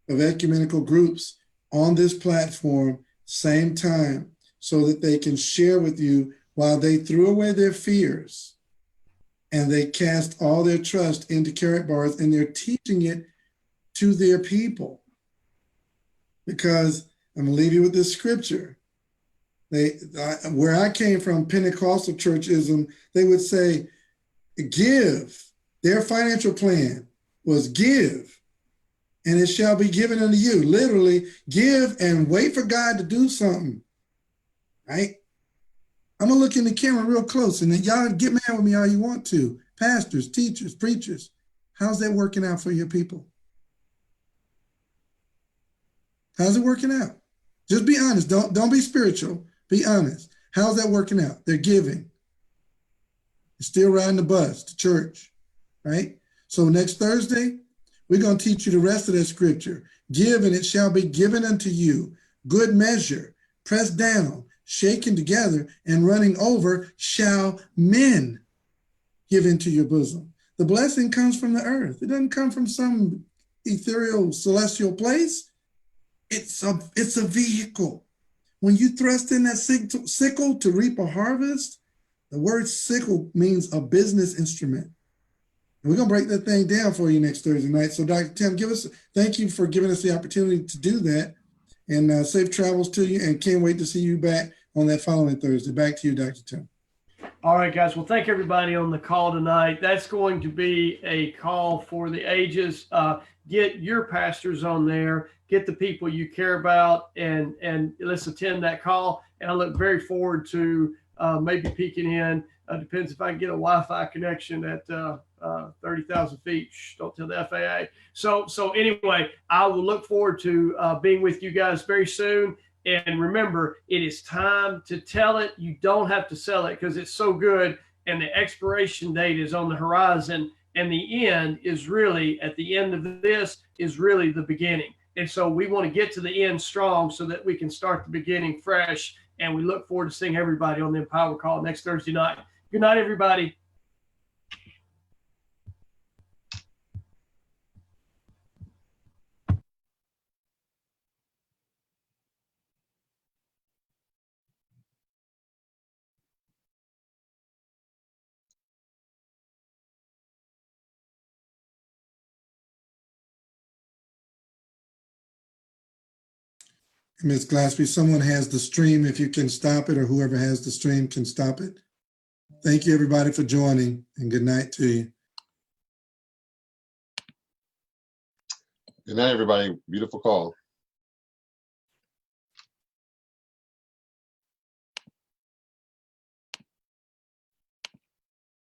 of ecumenical groups on this platform, same time, so that they can share with you while they threw away their fears and they cast all their trust into Karatbars, and they're teaching it to their people. Because I'm going to leave you with this scripture. Where I came from, Pentecostal churchism, they would say, give. Their financial plan was give, and it shall be given unto you. Literally, give and wait for God to do something, right? I'm going to look in the camera real close, and then y'all get mad with me all you want to. Pastors, teachers, preachers, how's that working out for your people? How's it working out? Just be honest. Don't be spiritual. Be honest. How's that working out? They're giving. They're still riding the bus to church, right? So next Thursday, we're going to teach you the rest of that scripture. Give, and it shall be given unto you. Good measure, pressed down, shaken together, and running over, shall men give into your bosom. The blessing comes from the earth. It doesn't come from some ethereal, celestial place. It's a vehicle. When you thrust in that sickle to reap a harvest, the word sickle means a business instrument. And we're going to break that thing down for you next Thursday night. So Dr. Tim, thank you for giving us the opportunity to do that. and safe travels to you, and can't wait to see you back on that following Thursday. Back to you, Dr. Tim. All right, guys. Well, thank everybody on the call tonight. That's going to be a call for the ages. Get your pastors on there, get the people you care about, and let's attend that call. And I look very forward to maybe peeking in. Depends if I can get a Wi-Fi connection at 30,000 feet. Shh, don't tell the FAA. So anyway, I will look forward to being with you guys very soon. And remember, it is time to tell it. You don't have to sell it because it's so good. And the expiration date is on the horizon. And the end is really, at the end of this, is really the beginning. And so we want to get to the end strong so that we can start the beginning fresh. And we look forward to seeing everybody on the Empower Call next Thursday night. Good night, everybody. Ms. Glassby, someone has the stream. If you can stop it, or whoever has the stream can stop it. Thank you, everybody, for joining, and good night to you. Good night, everybody. Beautiful call.